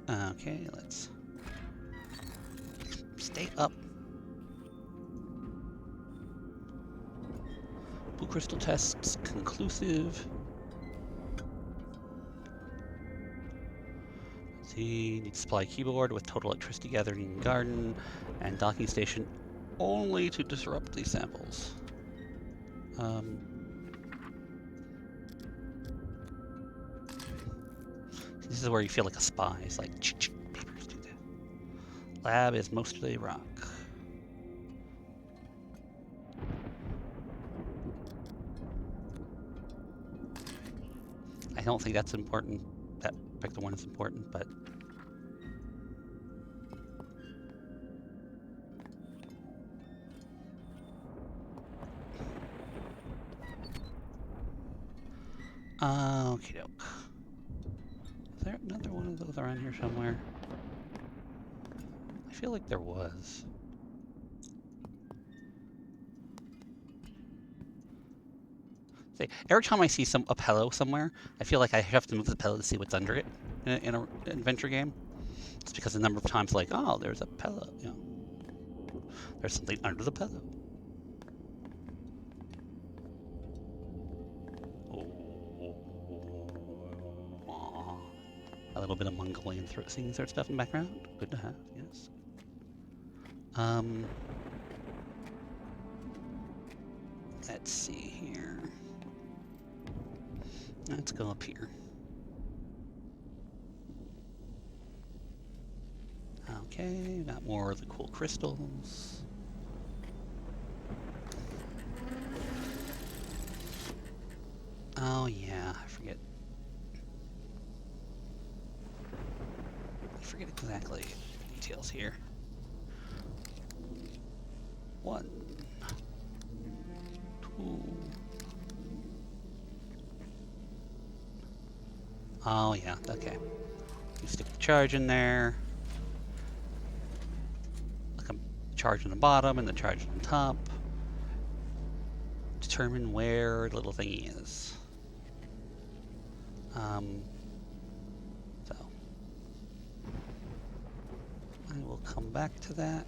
Okay, let's stay up. Blue crystal tests conclusive. See, need to supply keyboard with total electricity gathering in garden and docking station only to disrupt these samples. This is where you feel like a spy. It's like, papers do that. Lab is mostly rock. I don't think that's important. That particular one is important, but okie doke. Is there another one of those around here somewhere? I feel like there was. See, every time I see a pillow somewhere, I feel like I have to move the pillow to see what's under it in an adventure game. It's because the number of times, like, oh, there's a pillow, you know. There's something under the pillow. A little bit of Mongolian singing sort of stuff in the background. Good to have, yes. Let's see here. Let's go up here. Okay, got more of the cool crystals. Oh yeah, I forget exactly the details here. 1, 2. Oh yeah, okay. You stick the charge in there. Like a charge on the bottom and the charge on top. Determine where the little thingy is. So I will come back to that.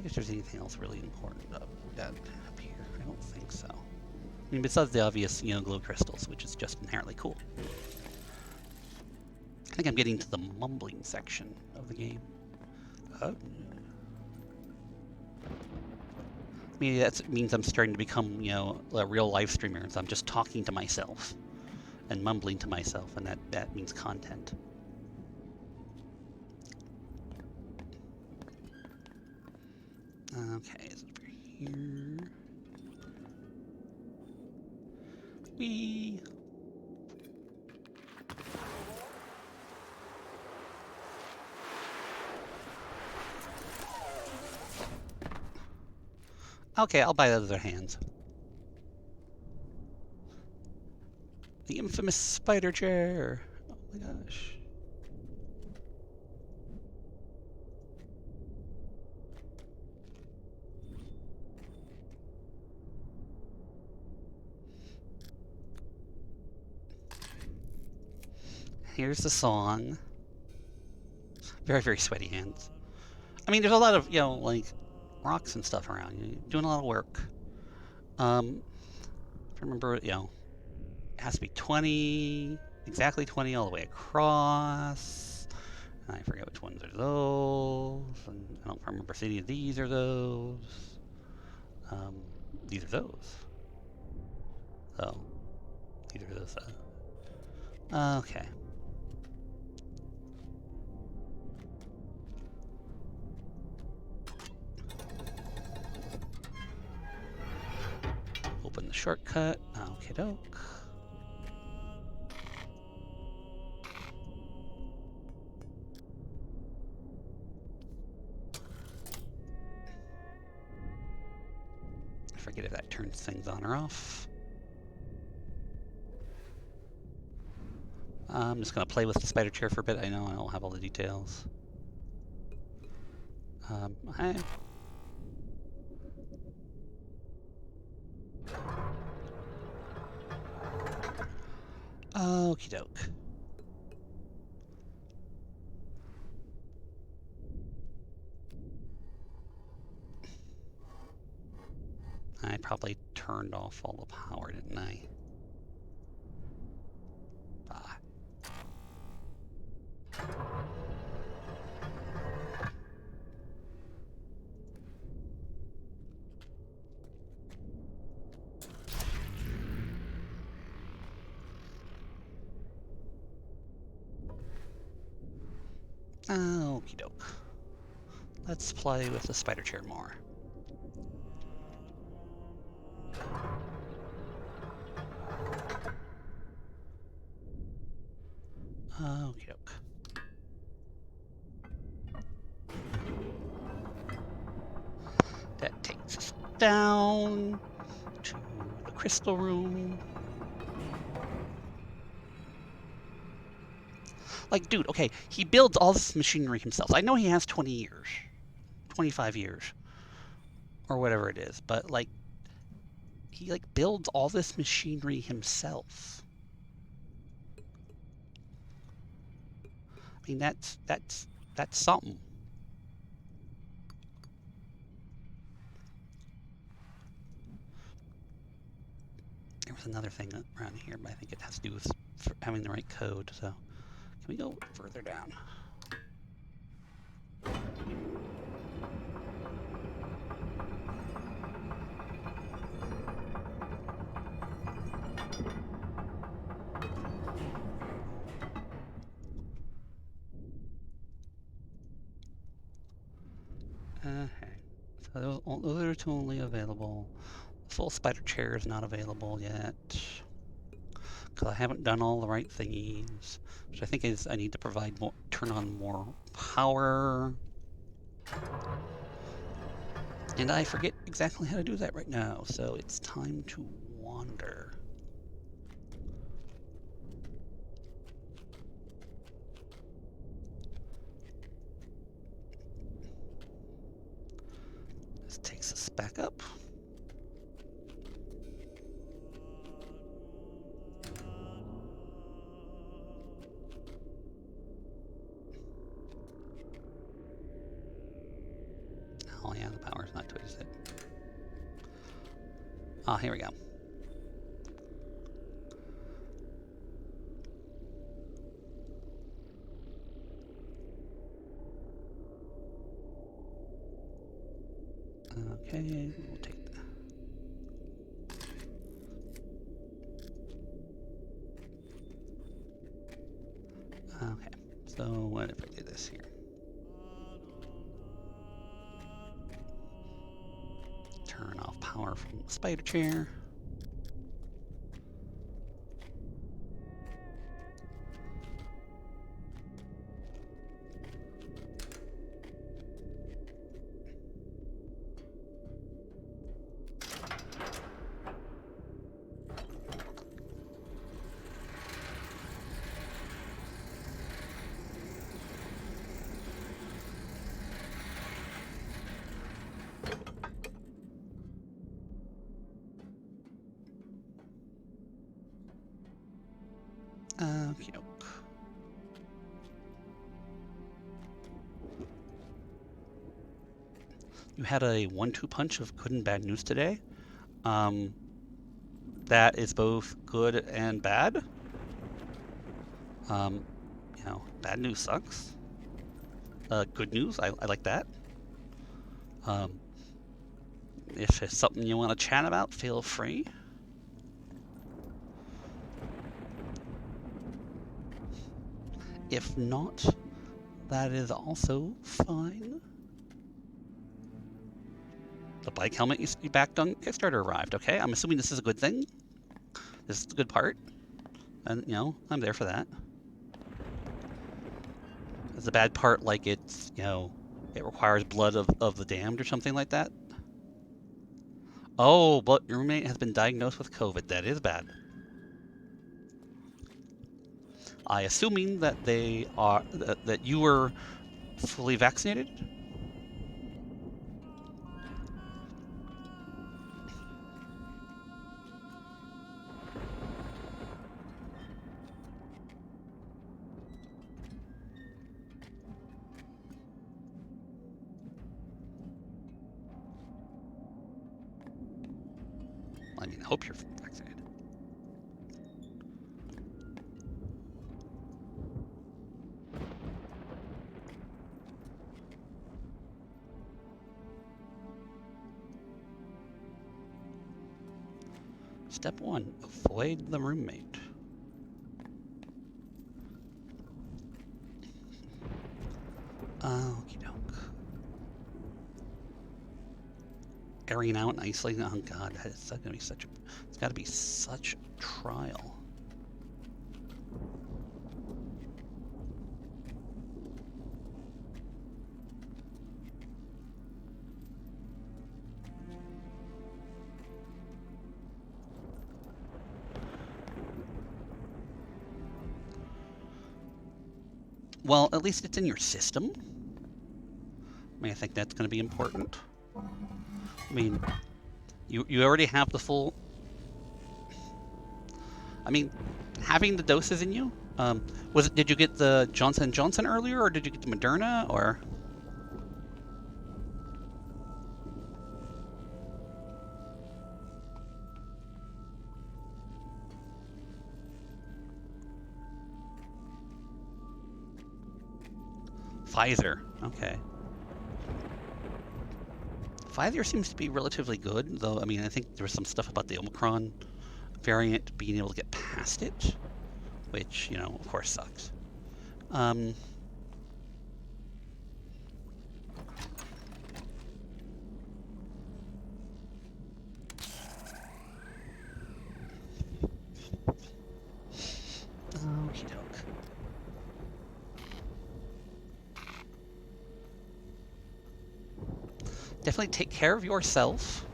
if there's anything else really important up here. I don't think so. I mean, besides the obvious, glow crystals, which is just inherently cool. I think I'm getting to the mumbling section of the game. Maybe that means I'm starting to become, a real live streamer. So I'm just talking to myself and mumbling to myself, and that means content. Okay, it's over here. Whee! Okay, I'll buy the other hands. The infamous spider chair. Oh my gosh. Here's the song. Very, very sweaty hands. I mean, there's a lot of, like rocks and stuff around. You're doing a lot of work. If I remember, it has to be 20, exactly 20 all the way across. And I forget which ones are those. And I don't remember if any of these are those. These are those. Oh, these are those. Okay. Open the shortcut. Okie doke. I forget if that turns things on or off. I'm just going to play with the spider chair for a bit. I know I don't have all the details. Hi. Okie doke. I probably turned off all the power, didn't I? Ah. Okie doke. Let's play with the spider chair more. Okie doke. That takes us down to the crystal room. Like, dude, okay, he builds all this machinery himself. I know he has 20 years, 25 years, or whatever it is, but, like, he, like, builds all this machinery himself. I mean, that's something. There was another thing around here, but I think it has to do with having the right code, so can we go further down? Okay, so those are two only available. The full spider chair is not available yet, because I haven't done all the right thingies, which I think is I need to provide more, turn on more power. And I forget exactly how to do that right now, so it's time to wander. This takes us back up. Oh yeah, the power's not twisted. Ah, here we go. Okay, we'll take that. Okay, so what if I do this here? Turn off power from the spider chair. Okie doke. You had a 1-2 punch of good and bad news today. That is both good and bad. You know, bad news sucks. Good news, I like that. If it's something you want to chat about, feel free. If not, that is also fine. The bike helmet you backed on Kickstarter arrived. Okay, I'm assuming this is a good thing. This is the good part. And, you know, I'm there for that. Is the bad part like it's, you know, it requires blood of the damned or something like that? Oh, but your roommate has been diagnosed with COVID. That is bad. I assuming that they are that you were fully vaccinated. I mean, I hope you're vaccinated. Step 1, avoid the roommate. Okie doke. Airing out and isolating. Oh god, that is gonna be such a. It's got to be such a trial. Well, at least it's in your system. I mean, I think that's going to be important. I mean, you already have the full. I mean, having the doses in you. Was it? Did you get the Johnson & Johnson earlier, or did you get the Moderna, or? Pfizer. Okay. Pfizer seems to be relatively good, though. I mean, I think there was some stuff about the Omicron variant being able to get past it, which, you know, of course sucks. Okie doke. Definitely take care of yourself.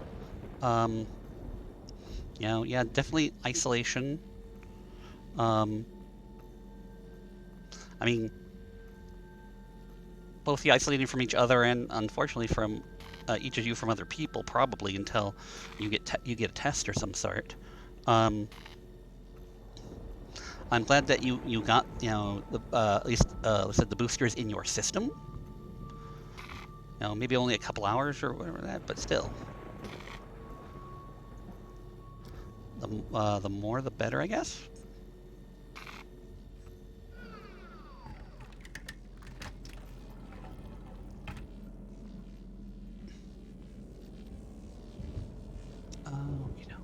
You know, yeah, definitely isolation. I mean, both the isolating from each other and, unfortunately, from each of you from other people, probably until you get a test or some sort. I'm glad that you got, you know, at least let's say the boosters in your system. maybe only a couple hours or whatever that, but still. The more, the better, I guess. You know.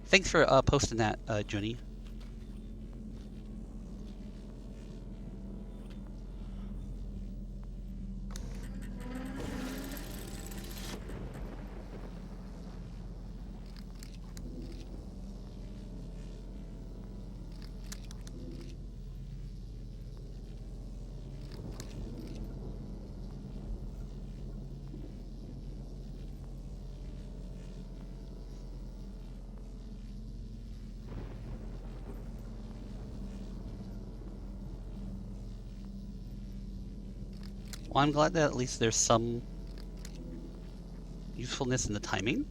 Thanks for posting that, Junie. Well, I'm glad that at least there's some usefulness in the timing.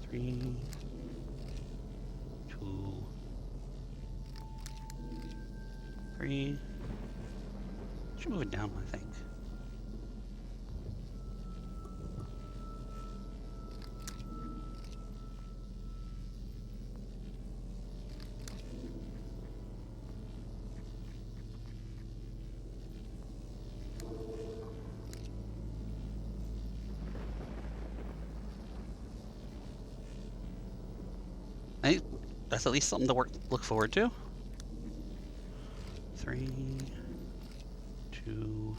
Three, two, three. Should move it down, I think. I think that's at least something to look forward to. 3, 2.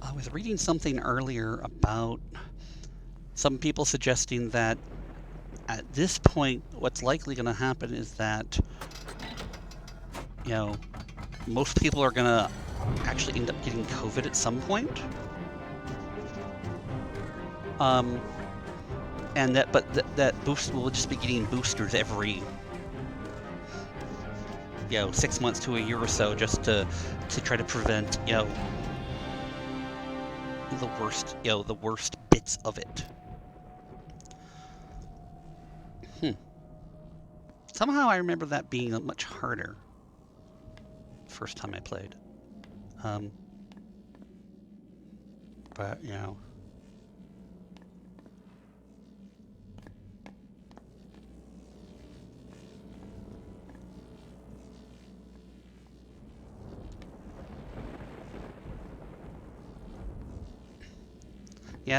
I was reading something earlier about some people suggesting that at this point, what's likely going to happen is that, most people are going to actually end up getting COVID at some point. And that boost will just be getting boosters every 6 months to a year or so, just to try to prevent the worst bits of it. Somehow I remember that being much harder first time I played. But yeah,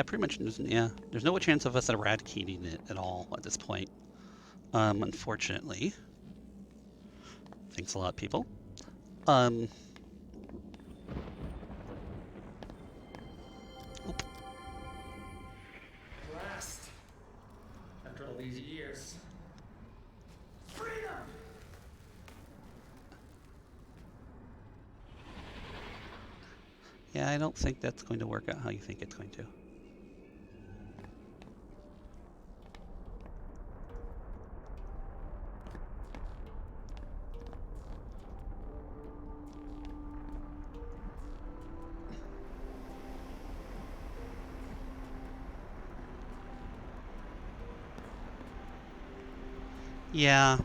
pretty much. There's no chance of us eradicating it at all at this point. Unfortunately. Thanks a lot, people. Oop. Last, after all these years. Freedom! Yeah, I don't think that's going to work out how you think it's going to. Yeah.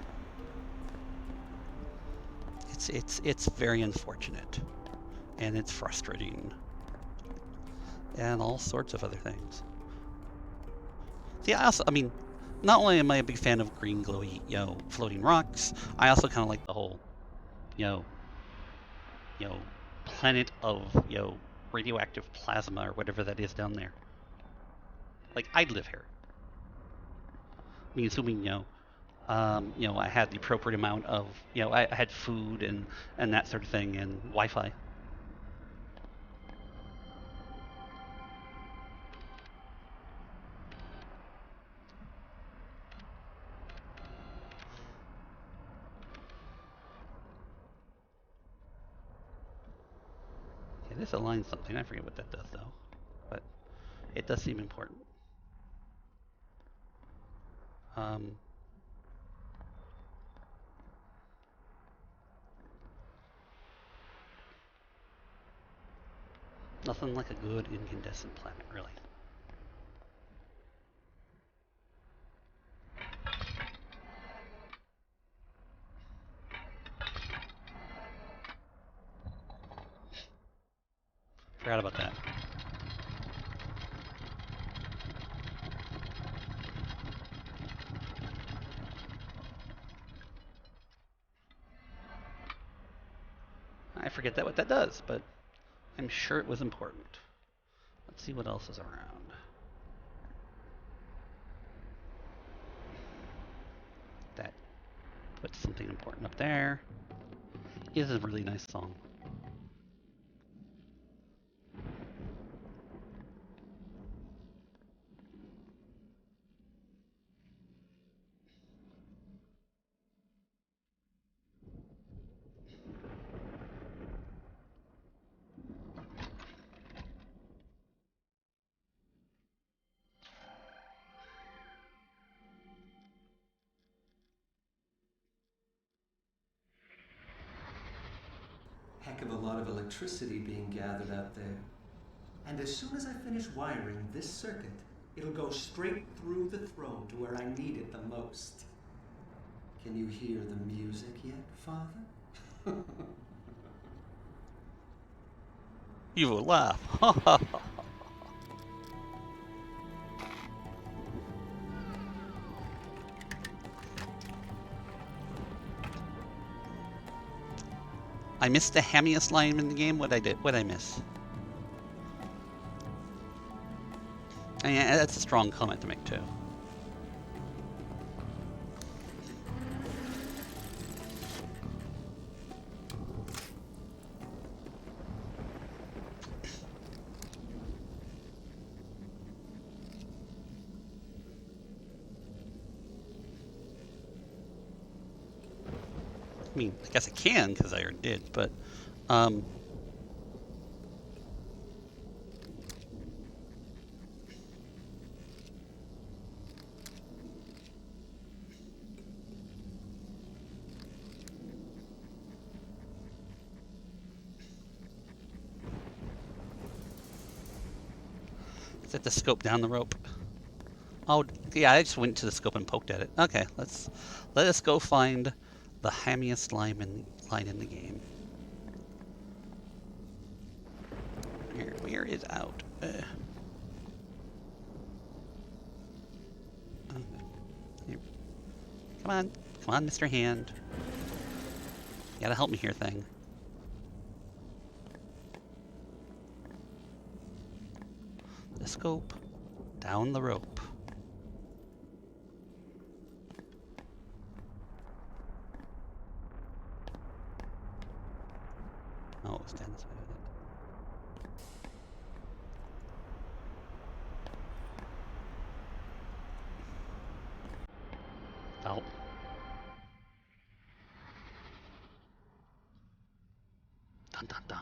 It's very unfortunate. And it's frustrating. And all sorts of other things. See, not only am I a big fan of green glowy, floating rocks, I also kind of like the whole, you know, planet of, radioactive plasma or whatever that is down there. Like, I'd live here. mean, assuming I had the appropriate amount of I had food and that sort of thing and Wi-Fi. Okay, this aligns something. I forget what that does though, but it does seem important. Um, Nothing like a good incandescent planet, really. Forgot about that. I forget what that does, but I'm sure it was important. Let's see what else is around. That puts something important up there. It is a really nice song. Heck of a lot of electricity being gathered out there. And as soon as I finish wiring this circuit, it'll go straight through the throne to where I need it the most. Can you hear the music yet, Father? You will laugh. I missed the hammiest line in the game. What I miss? And yeah, that's a strong comment to make too. I mean, I guess I can because I already did, but um, is that the scope down the rope? Oh, yeah, I just went to the scope and poked at it. Okay, let us go find the hammiest line in the game. Where is out? Here. Come on, Mr. Hand. You gotta help me here, thing. The scope, down the rope. Oh, it was down this way with it. Oh. Dun dun dun.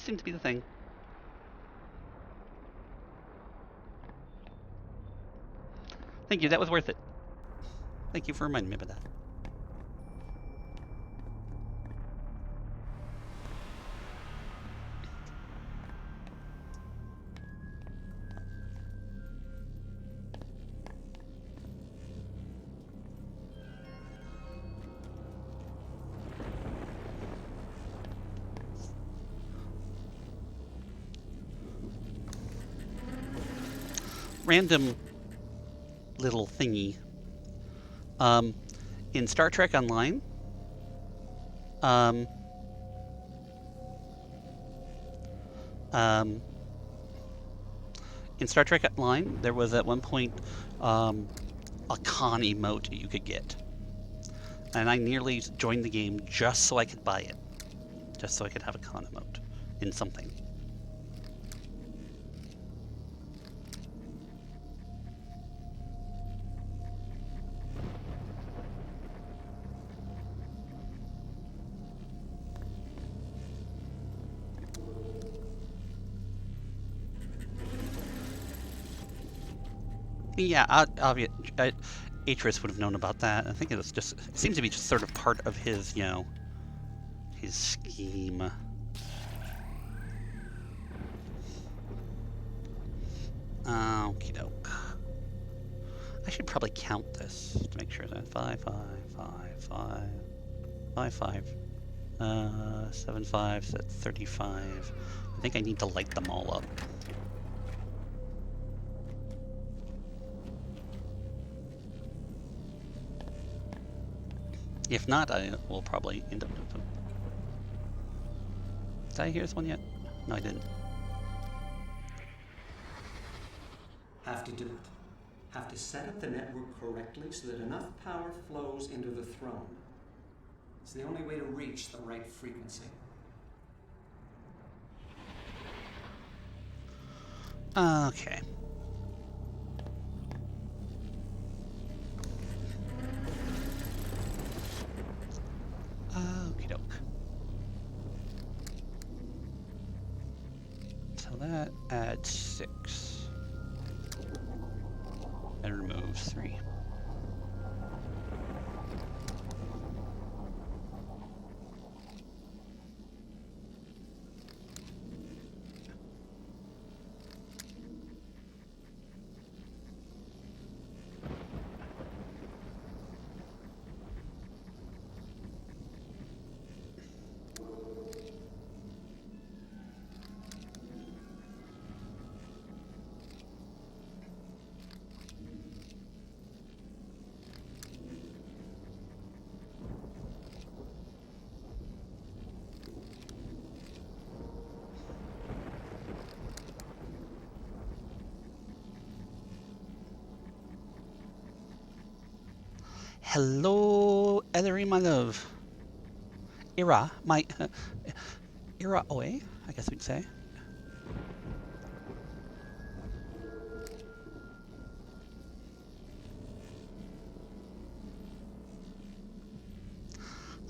seemed to be the thing. Thank you, that was worth it. Thank you for reminding me about that. Random little thingy. In Star Trek Online, um, um, in Star Trek Online, there was at one point a con emote you could get, and I nearly joined the game just so I could buy it, just so I could have a con emote in something. Yeah, Atris would have known about that. I think it was just, it seems to be just sort of part of his, you know, his scheme. Okie doke. I should probably count this to make sure that 5, 5, 5, 5, 5, 5, 7, 5, so that's 35. I think I need to light them all up. If not, I will probably end up doing them. Did I hear this one yet? No, I didn't. Have to do it. Have to set up the network correctly so that enough power flows into the throne. It's the only way to reach the right frequency. Okay. Okie doke. So that adds 6. And removes 3. Hello, Ellery, my love. Ira, my... Ira Oe, I guess we'd say.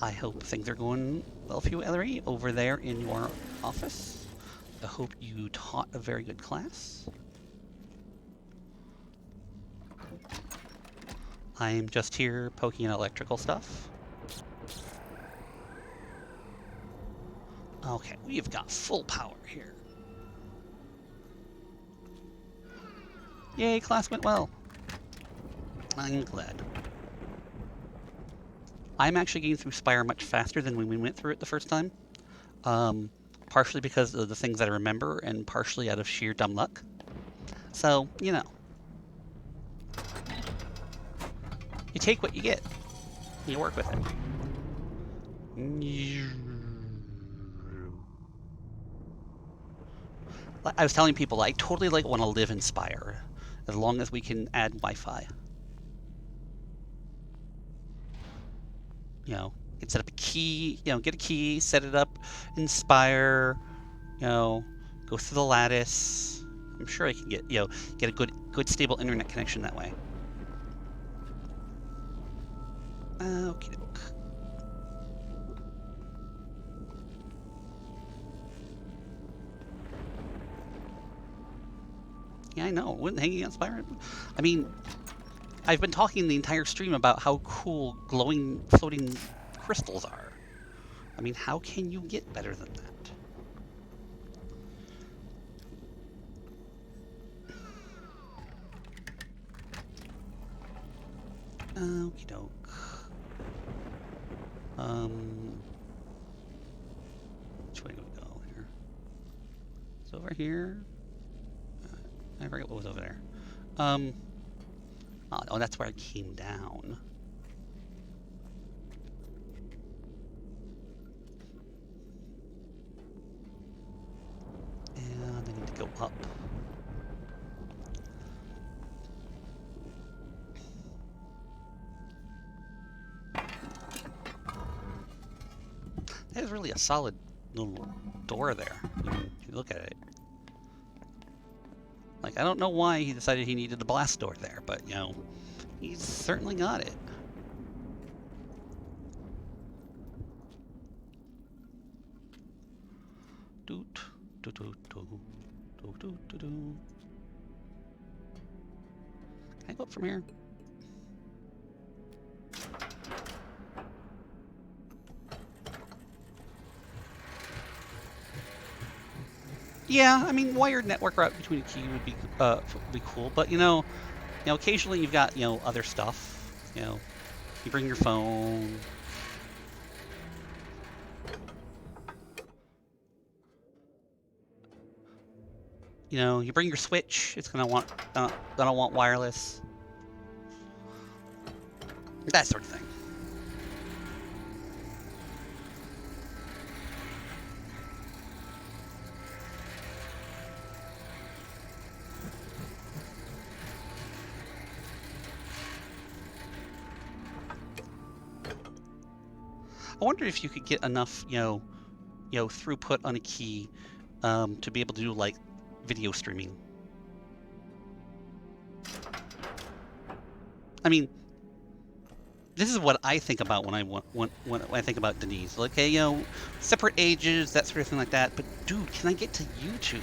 I hope things are going well for you, Ellery, over there in your office. I hope you taught a very good class. I'm just here poking at electrical stuff. Okay, we've got full power here. Yay, class went well. I'm glad. I'm actually getting through Spire much faster than when we went through it the first time. Partially because of the things that I remember, and partially out of sheer dumb luck. So, you know. You take what you get. You work with it. I was telling people I totally want to live in Spire, as long as we can add Wi-Fi. You know, you can set up a key, you know, get a key, set it up in Spire, you know, go through the lattice. I'm sure I can get, you know, get a good stable internet connection that way. Okie doke. Yeah, I know. Wouldn't hanging on Spire? I mean, I've been talking the entire stream about how cool glowing floating crystals are. I mean, how can you get better than that? Okie doke. Which way do we go here? It's over here. I forget what was over there. Oh, that's where I came down. And I need to go up. That is really a solid little door there. I mean, if you look at it. Like, I don't know why he decided he needed a blast door there, but, you know, he's certainly got it. Doot, doot, doot, doot, doot, doot, doot, doot. Can I go up from here? Yeah, I mean, wired network route between a key would be cool, but you know, occasionally you've got other stuff. You bring your phone. You bring your Switch. It's gonna want wireless. That sort of thing. I wonder if you could get enough, throughput on a key to be able to do like video streaming. I mean, this is what I think about when I think about Denise. Like, hey, separate ages, that sort of thing like that. But dude, can I get to YouTube?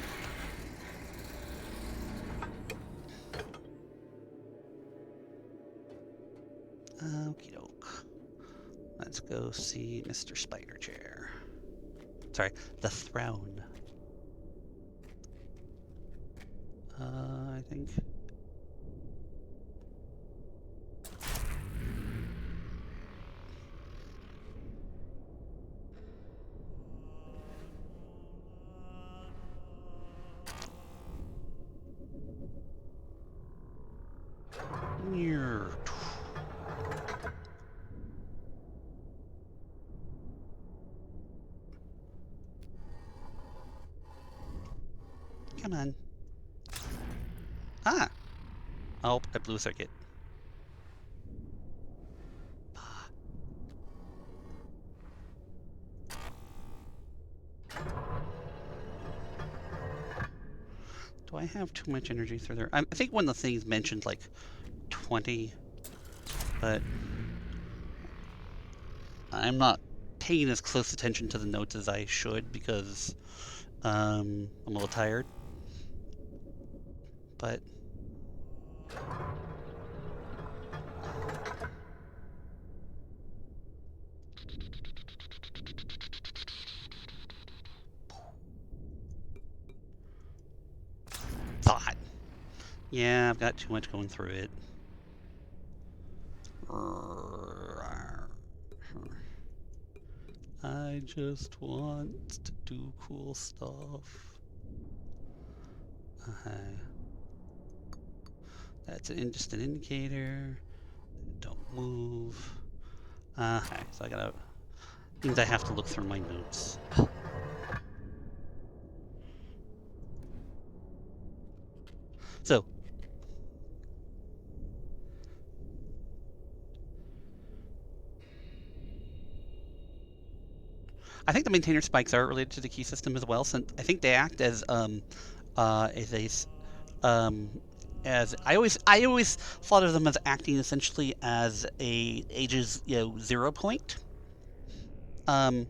Okie doke. Let's go see Mr. Spider Chair. Sorry, the throne. I think. Come on. Ah! Oh, I blew a circuit. Do I have too much energy through there? I think one of the things mentioned like 20, but I'm not paying as close attention to the notes as I should because I'm a little tired. But thought. Yeah, I've got too much going through it. I just want to do cool stuff. Okay. That's just an indicator. Don't move. Okay, so I gotta... means I have to look through my notes. So, I think the maintainer spikes are related to the key system as well, since I think they act as as I always thought of them as acting essentially as a ages 0 point. But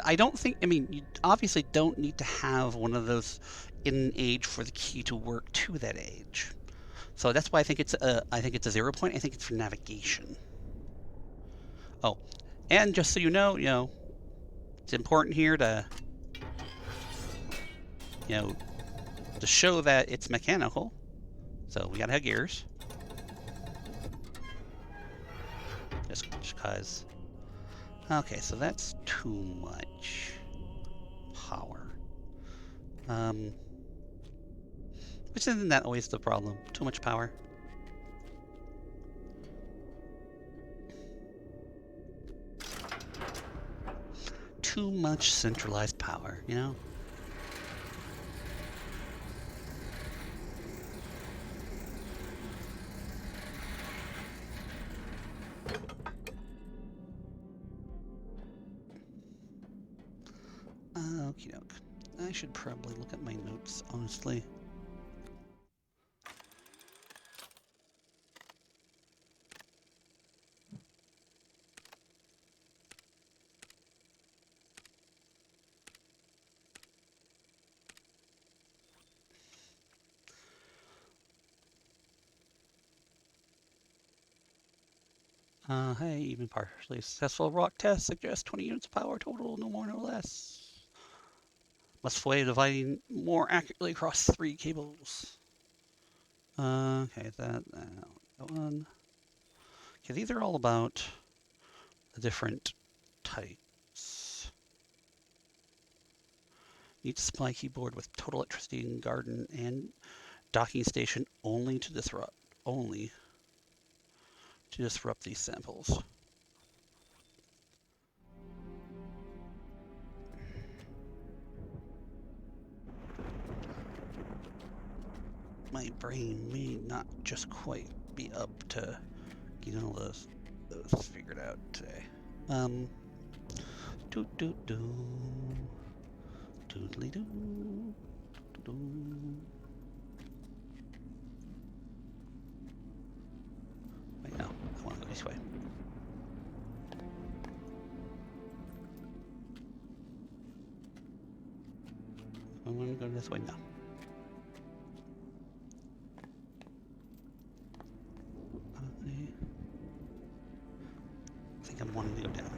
I don't think, I mean, you obviously don't need to have one of those in an age for the key to work to that age. So that's why I think it's a 0 point. I think it's for navigation. Oh, and just so you know, it's important here to, to show that it's mechanical. So we gotta have gears. Just because. Okay, so that's too much power. Which isn't that always the problem? Too much power. Too much centralized power, Okie doke. I should probably look at my notes, honestly. Hey, even partially successful rock test suggests 20 units of power total, no more, no less. Must way dividing more accurately across 3 cables. Okay, that one. Okay, these are all about the different types. Need to supply keyboard with total electricity in garden and docking station only to disrupt these samples. My brain may not just quite be up to getting all those figured out today. Doo doo doo. Doodly doo. Doo. Wait, no. I want to go this way. I want to go this way now. I think I'm wanting to go down.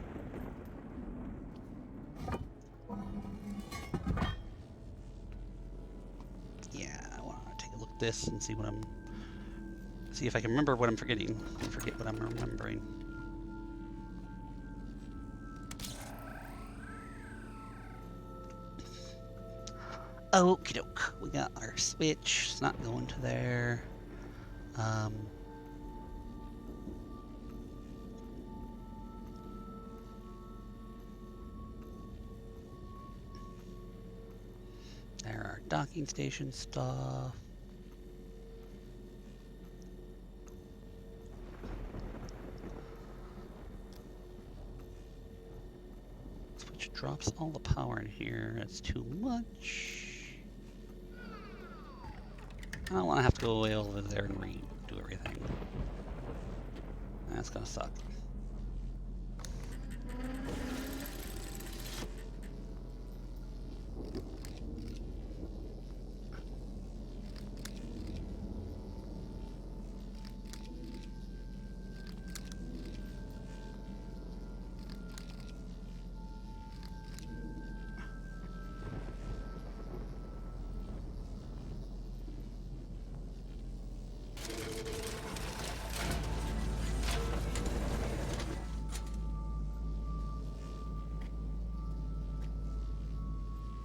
Yeah, I want to take a look at this and see if I can remember what I'm forgetting and forget what I'm remembering. Okie doke. We got our switch. It's not going to there. There are docking station stuff. Switch drops all the power in here. That's too much. I don't want to have to go way over there and redo everything. That's gonna suck.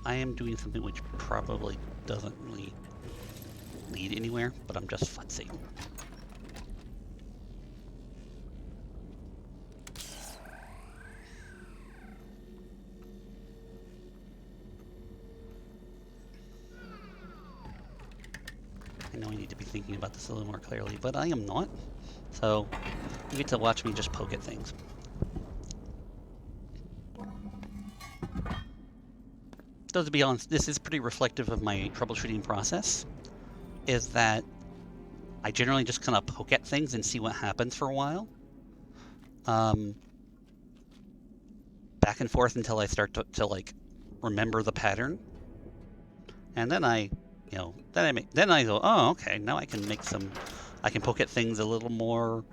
I am doing something which probably doesn't really lead anywhere, but I'm just futzing. I know I need to be thinking about this a little more clearly, but I am not. So you get to watch me just poke at things. Though to be honest, this is pretty reflective of my troubleshooting process, is that I generally just kind of poke at things and see what happens for a while. Back and forth until I start to like remember the pattern. And then I you know, then I go, oh, okay, now I can make some, I can poke at things a little more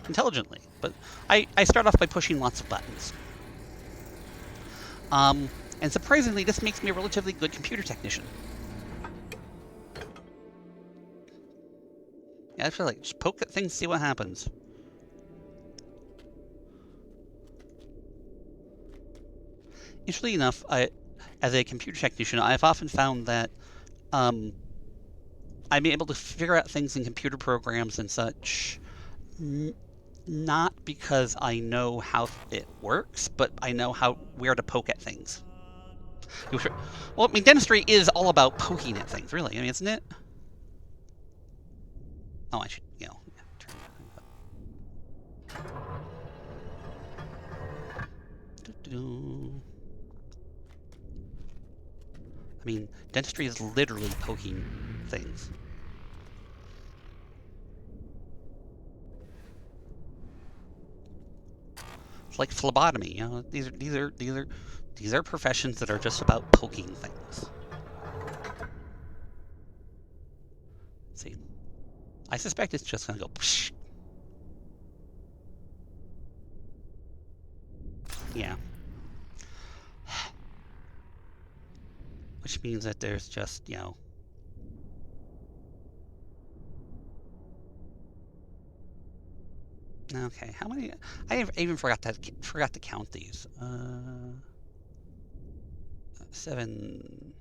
intelligently. But I start off by pushing lots of buttons. And surprisingly, this makes me a relatively good computer technician. Yeah, I feel like just poke at things, see what happens. Interestingly enough, as a computer technician, I've often found that I'm able to figure out things in computer programs and such, not because I know how it works, but I know where to poke at things. Well, I mean, dentistry is all about poking at things, really. I mean, isn't it? Oh, I should, you know. I mean, dentistry is literally poking things. It's like phlebotomy, you know. These are professions that are just about poking things. Let's see, I suspect it's just gonna go. Psh. Yeah. Which means that there's just, you know. Okay, how many? I even forgot to count these. 7.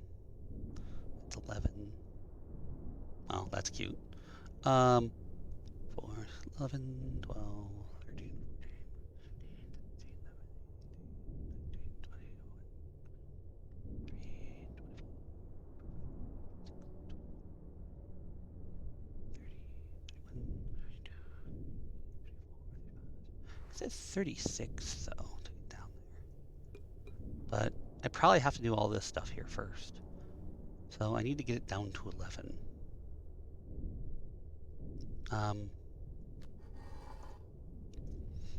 It's 11. Oh, that's cute. 4, 11, 12, 13, 14, 15, 16, 17, 18, 19, 20, 21, 22. It says 36, though, to get down there. But I probably have to do all this stuff here first. So I need to get it down to 11.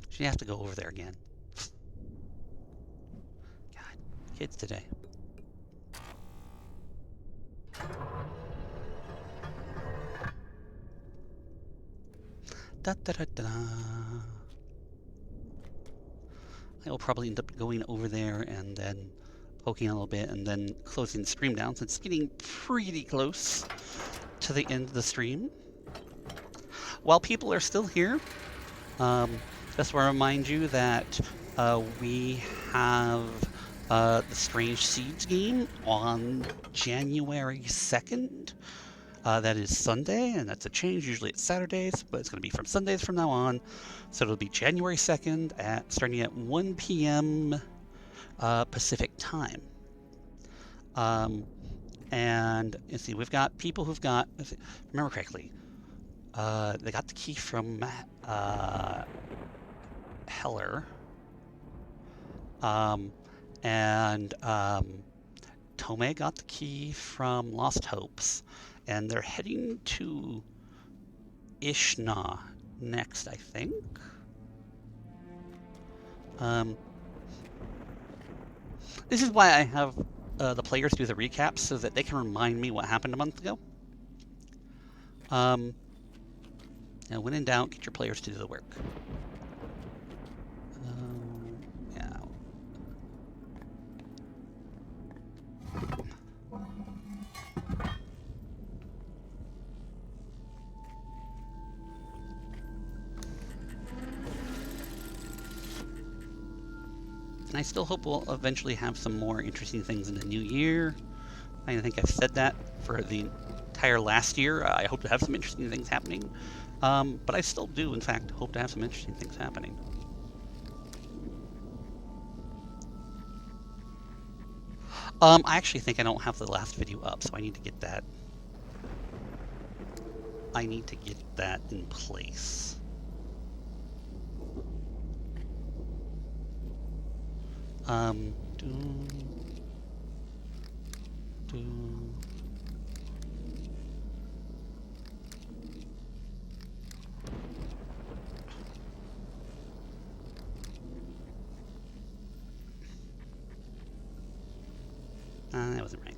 She has to go over there again. God, kids today. Da da da da. I will probably end up going over there and then poking a little bit and then closing the stream down, so it's getting pretty close to the end of the stream. While people are still here, just want to remind you that we have the Strange Seeds game on January 2nd. That is Sunday, and that's a change. Usually it's Saturdays, but it's going to be from Sundays from now on. So it'll be January 2nd starting at 1 p.m. Pacific time. And let's see, we've got people who've got, remember correctly, they got the key from Heller. And Tome got the key from Lost Hopes. And they're heading to Ishna next, I think. This is why I have the players do the recaps, so that they can remind me what happened a month ago. Now, when in doubt, get your players to do the work. Yeah. And I still hope we'll eventually have some more interesting things in the new year. I think I've said that for the entire last year. I hope to have some interesting things happening. But I still do, in fact, hope to have some interesting things happening. I actually think I don't have the last video up, so I need to get that. I need to get that in place. That wasn't right.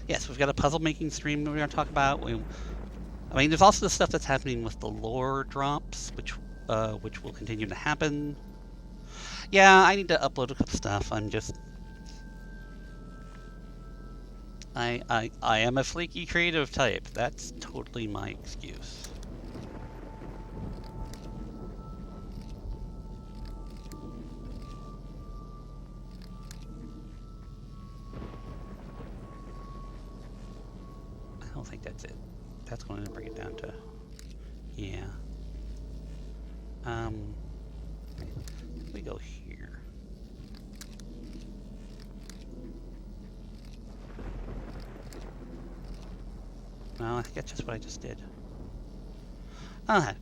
Yes, we've got a puzzle making stream we're going to talk about. I mean, there's also the stuff that's happening with the lore drops, which will continue to happen. Yeah, I need to upload a couple stuff. I am a flaky creative type. That's totally my excuse. I don't think that's it. That's going to bring it down to, yeah. We go here. Well, I think that's just what I just did. Okay.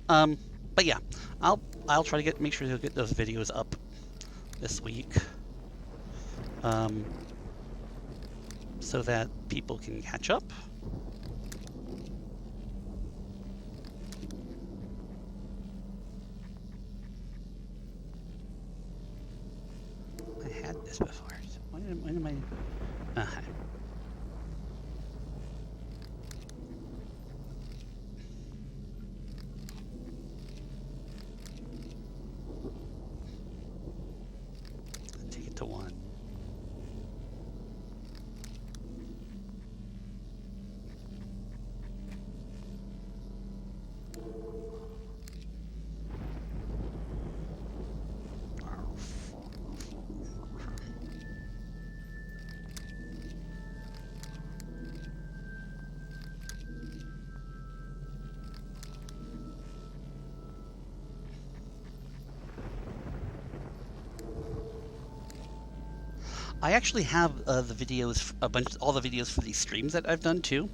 But yeah, I'll try to make sure to get those videos up this week. So that people can catch up. I had this before. When am I? Okay. Take it to 1. I actually have the videos, all the videos for these streams that I've done too.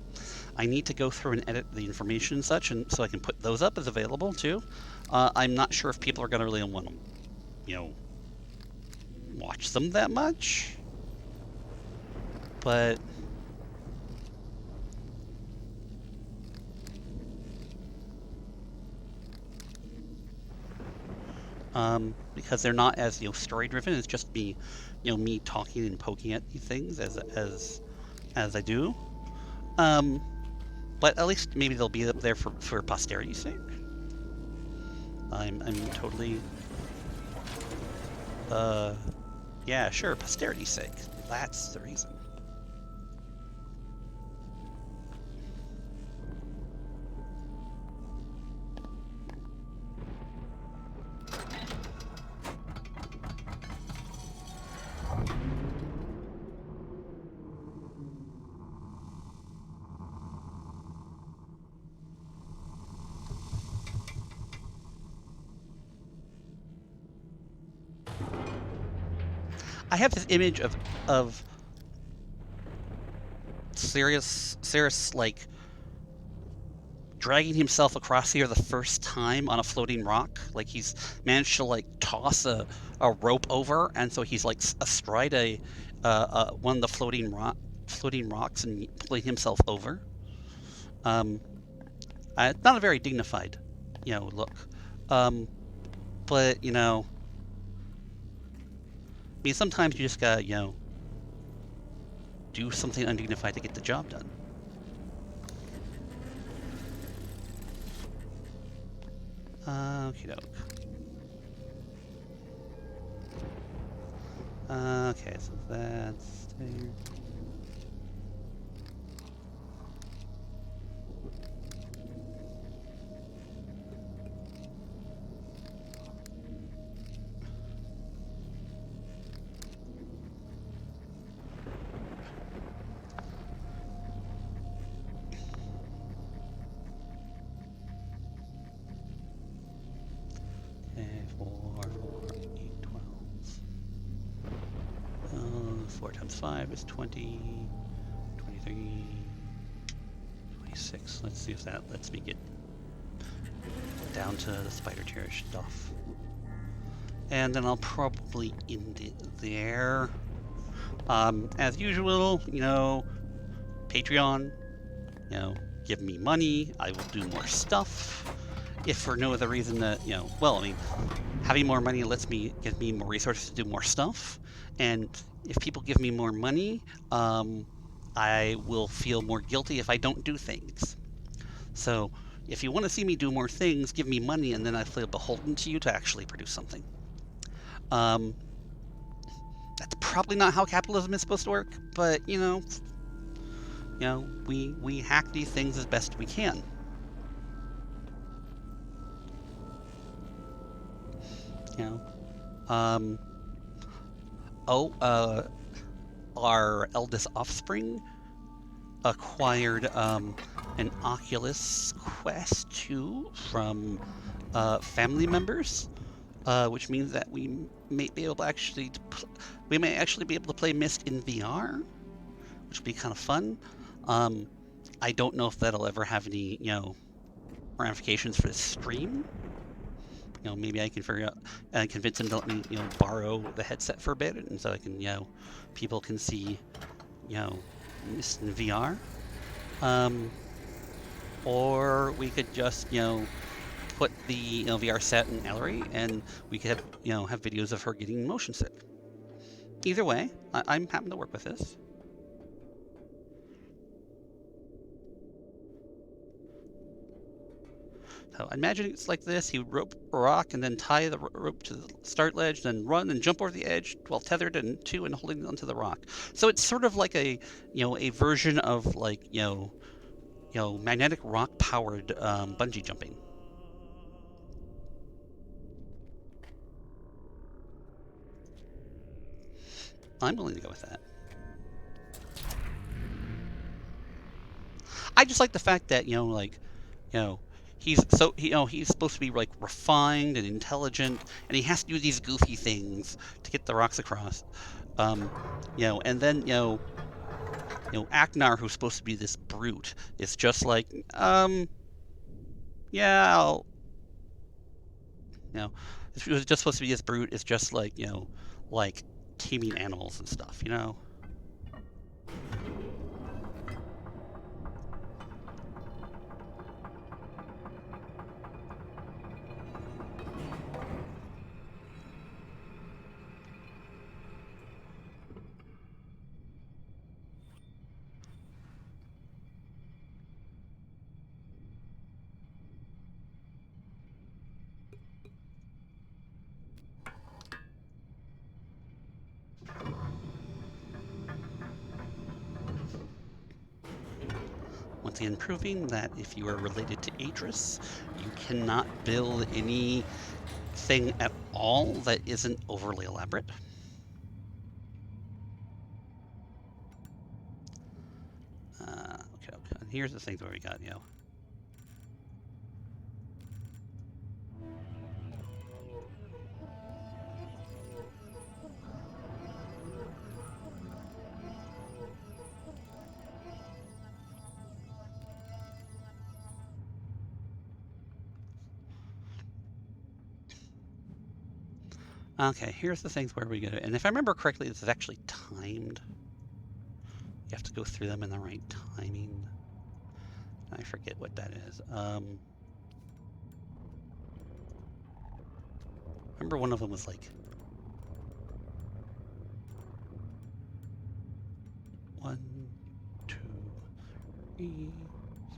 I need to go through and edit the information and such, and so I can put those up as available too. I'm not sure if people are going to really want to, watch them that much. But because they're not as story driven. It's just me talking and poking at these things as I do. But at least maybe they'll be up there for posterity's sake. I'm totally yeah, sure, posterity's sake. That's the reason. I have this image of Sirius like dragging himself across here the first time on a floating rock. Like he's managed to like toss a rope over, and so he's like astride one of the floating rocks and pulling himself over. Not a very dignified, look. But I mean, sometimes you just gotta, do something undignified to get the job done. Okie doke. Okay, so that's there. Okay, 4, 8, 12. 4 times 5 is 20, 23, 26. Let's see if that lets me get down to the spider chair stuff. And then I'll probably end it there. As usual, Patreon, give me money. I will do more stuff. If for no other reason that, well, I mean, having more money gives me more resources to do more stuff. And if people give me more money, I will feel more guilty if I don't do things. So if you want to see me do more things, give me money, and then I feel beholden to you to actually produce something. Um, that's probably not how capitalism is supposed to work, but we hack these things as best we can. You know, um, oh, our eldest offspring acquired an Oculus Quest 2 from family members, which means that may be able to we may actually be able to play Myst in VR, which would be kind of fun. Um, I don't know if that'll ever have any ramifications for the stream. Maybe I can figure out and convince him to let me borrow the headset for a bit, and so I can people can see Myst in VR. Or we could just put the VR set in Ellery, and we could have videos of her getting motion sick. Either way, I'm happy to work with this. So I imagine it's like this: he would rope a rock and then tie the rope to the start ledge, then run and jump over the edge while tethered and holding onto the rock. So it's sort of like a a version of like magnetic rock powered bungee jumping. I'm willing to go with that. I just like the fact that he's he's supposed to be like refined and intelligent, and he has to do these goofy things to get the rocks across. And then Aknar, who's supposed to be this brute, is just like yeah, it was just supposed to be this brute. It's just like like taming animals and stuff. Once again, proving that if you are related to Adris, you cannot build anything at all that isn't overly elaborate. Okay. And here's the things where we got, Okay, here's the things where we go. And if I remember correctly, this is actually timed. You have to go through them in the right timing. I forget what that is. Remember one of them was like 1, 2, 3,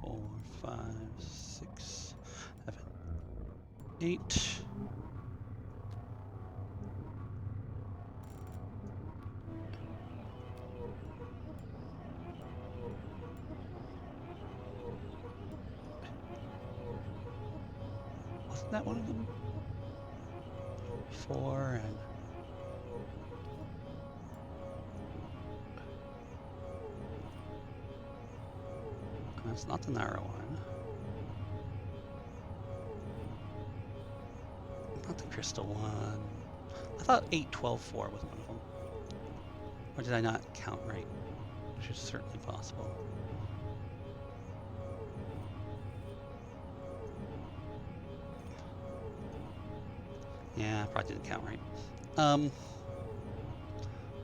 4, 5, 6, 7, 8. Wasn't that one of them? 4 and that's not the narrow one. Not the crystal one. I thought 8, 12, 4 was one of them. Or did I not count right? Which is certainly possible. Yeah, I probably didn't count right.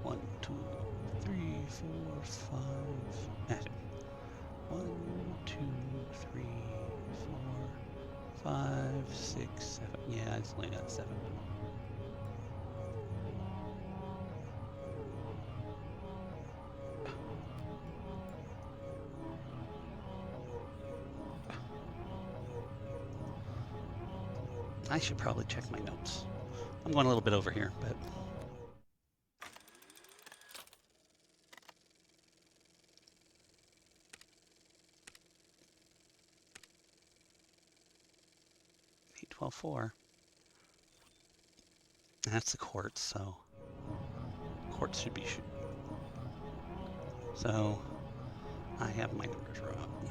1, 2, 3, 4, 5. 1, 2, 3, 4, 5, 6, 7. Yeah, I just only got 7. I should probably check my notes. I'm going a little bit over here, but... Eight, 12, 4. That's the quartz, so... Quartz should be... So... I have my numbers wrong.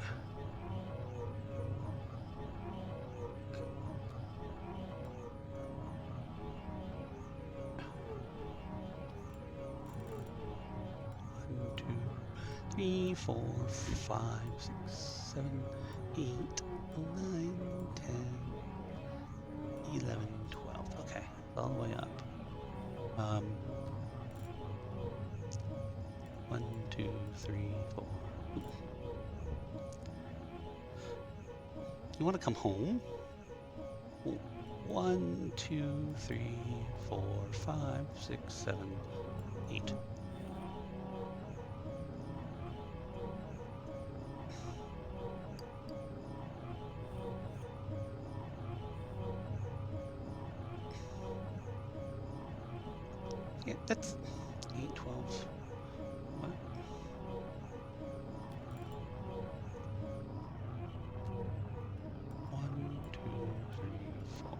One, 2, 3, 4, 5, 6, 7, 8, 9, 10, 11, 12. Okay, all the way up. 1, 2, 3, 4. You want to come home? 1, 2, 3, 4, 5, 6, 7, 8. Yeah, that's 8, 12. What? 1, 2, 3, 4.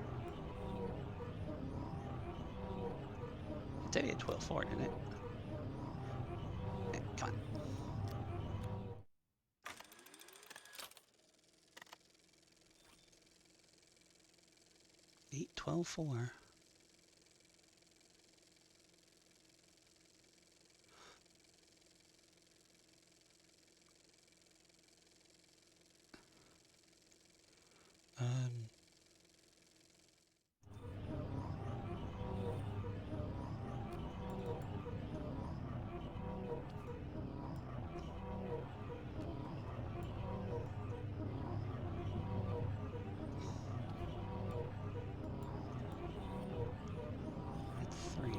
It said 8, 12, 4, didn't it? Yeah, come on. 8, 12, 4. Um, that's 3.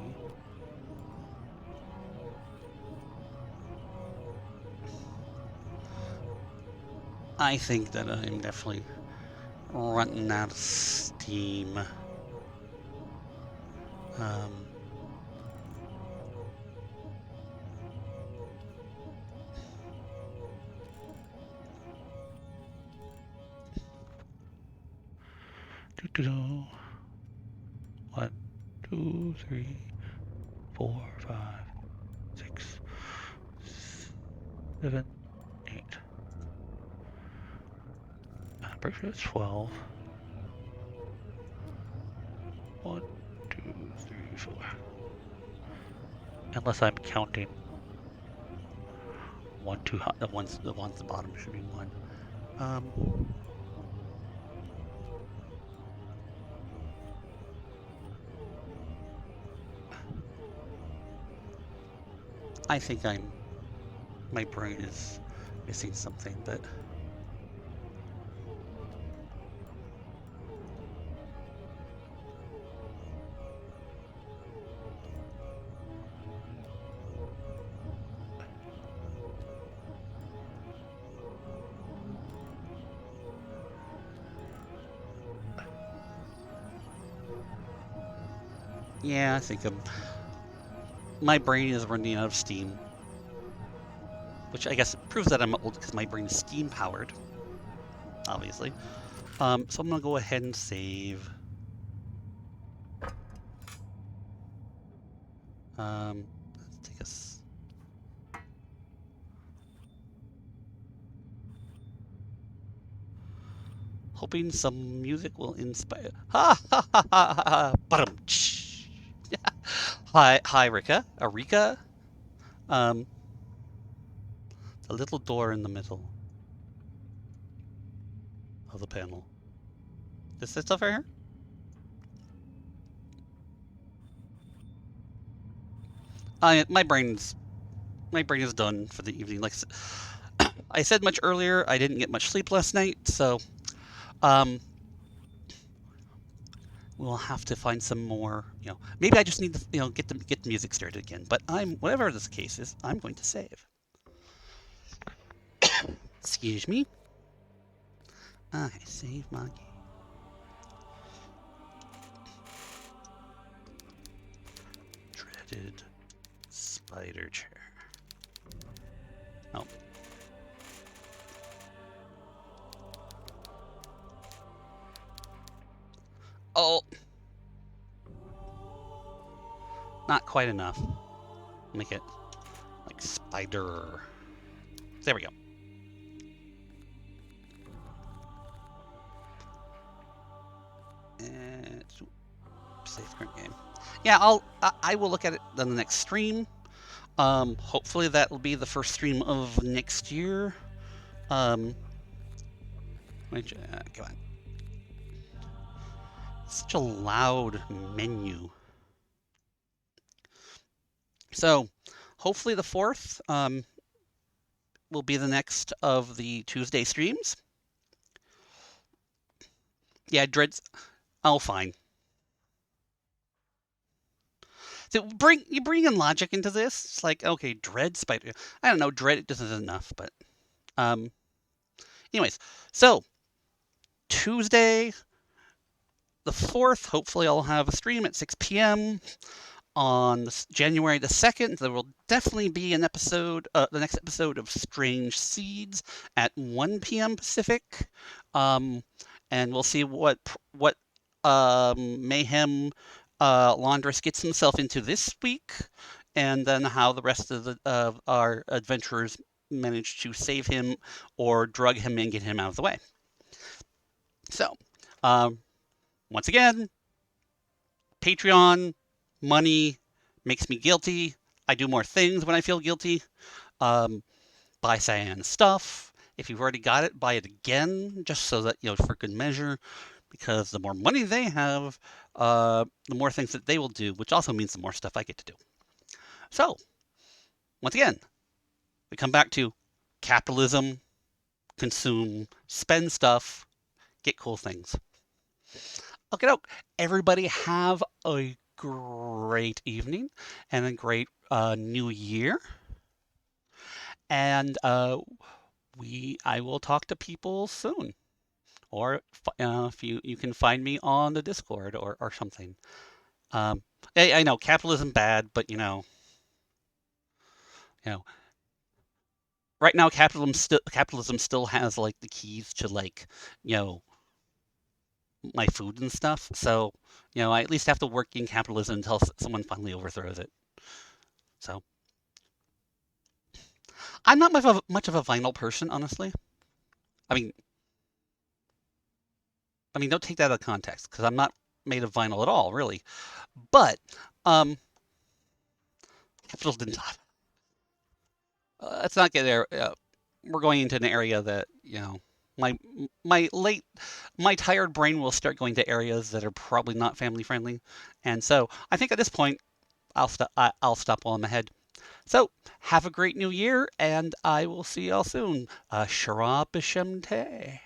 I think that I'm definitely running out of steam. Um, doo-doo-doo. 1, 2, 3, 4, 5, 6, 7, 8. I'm pretty sure it's 12. 1, 2, 3, 4. Unless I'm counting 1 too high. The ones at the bottom should be 1. I think my brain is missing something, but yeah, I think my brain is running out of steam, which I guess proves that I'm old because my brain is steam powered, obviously. So I'm gonna go ahead and save. Let's take us. Hoping some music will inspire. Ha ha ha ha ha! Bottom. Hi, Rika. Arika. Um, the little door in the middle of the panel. Is this stuff right here? My brain is done for the evening. Like I said much earlier, I didn't get much sleep last night, so we'll have to find some more. Maybe I just need to get the music started again. But whatever this case is, I'm going to save. Excuse me. Okay, save my game. Spider chair. Oh. Oh. Not quite enough. Make it like spider. There we go. And save current game. Yeah, I will look at it on the next stream. Hopefully that will be the first stream of next year. Come on. Such a loud menu. So, hopefully the 4th will be the next of the Tuesday streams. Yeah, Dread's. Oh, fine. So you bring in logic into this. It's like, okay, Dread Spider. I don't know, Dread isn't enough, but anyways. So Tuesday the 4th, hopefully I'll have a stream at 6 p.m. on January the 2nd. There will definitely be an episode, the next episode of Strange Seeds at 1 p.m. Pacific. And we'll see what mayhem Laundress gets himself into this week, and then how the rest of our adventurers manage to save him or drug him and get him out of the way. So, once again, Patreon, money makes me guilty. I do more things when I feel guilty. Buy Cyan stuff. If you've already got it, buy it again, just so that, for good measure, because the more money they have, the more things that they will do, which also means the more stuff I get to do. So, once again, we come back to capitalism, consume, spend stuff, get cool things. Okay, everybody have a great evening and a great new year. And I will talk to people soon. Or if you can find me on the Discord or something. I know capitalism bad, but right now capitalism still has like the keys to like my food and stuff. So I at least have to work in capitalism until someone finally overthrows it. So I'm not much of a vinyl person, honestly. I mean, don't take that out of context because I'm not made of vinyl at all, really. But capitalism. Let's not get there. We're going into an area that my my tired brain will start going to areas that are probably not family friendly, and so I think at this point I'll stop while I'm ahead. So have a great new year, and I will see y'all soon. Shara B'Shem Teh.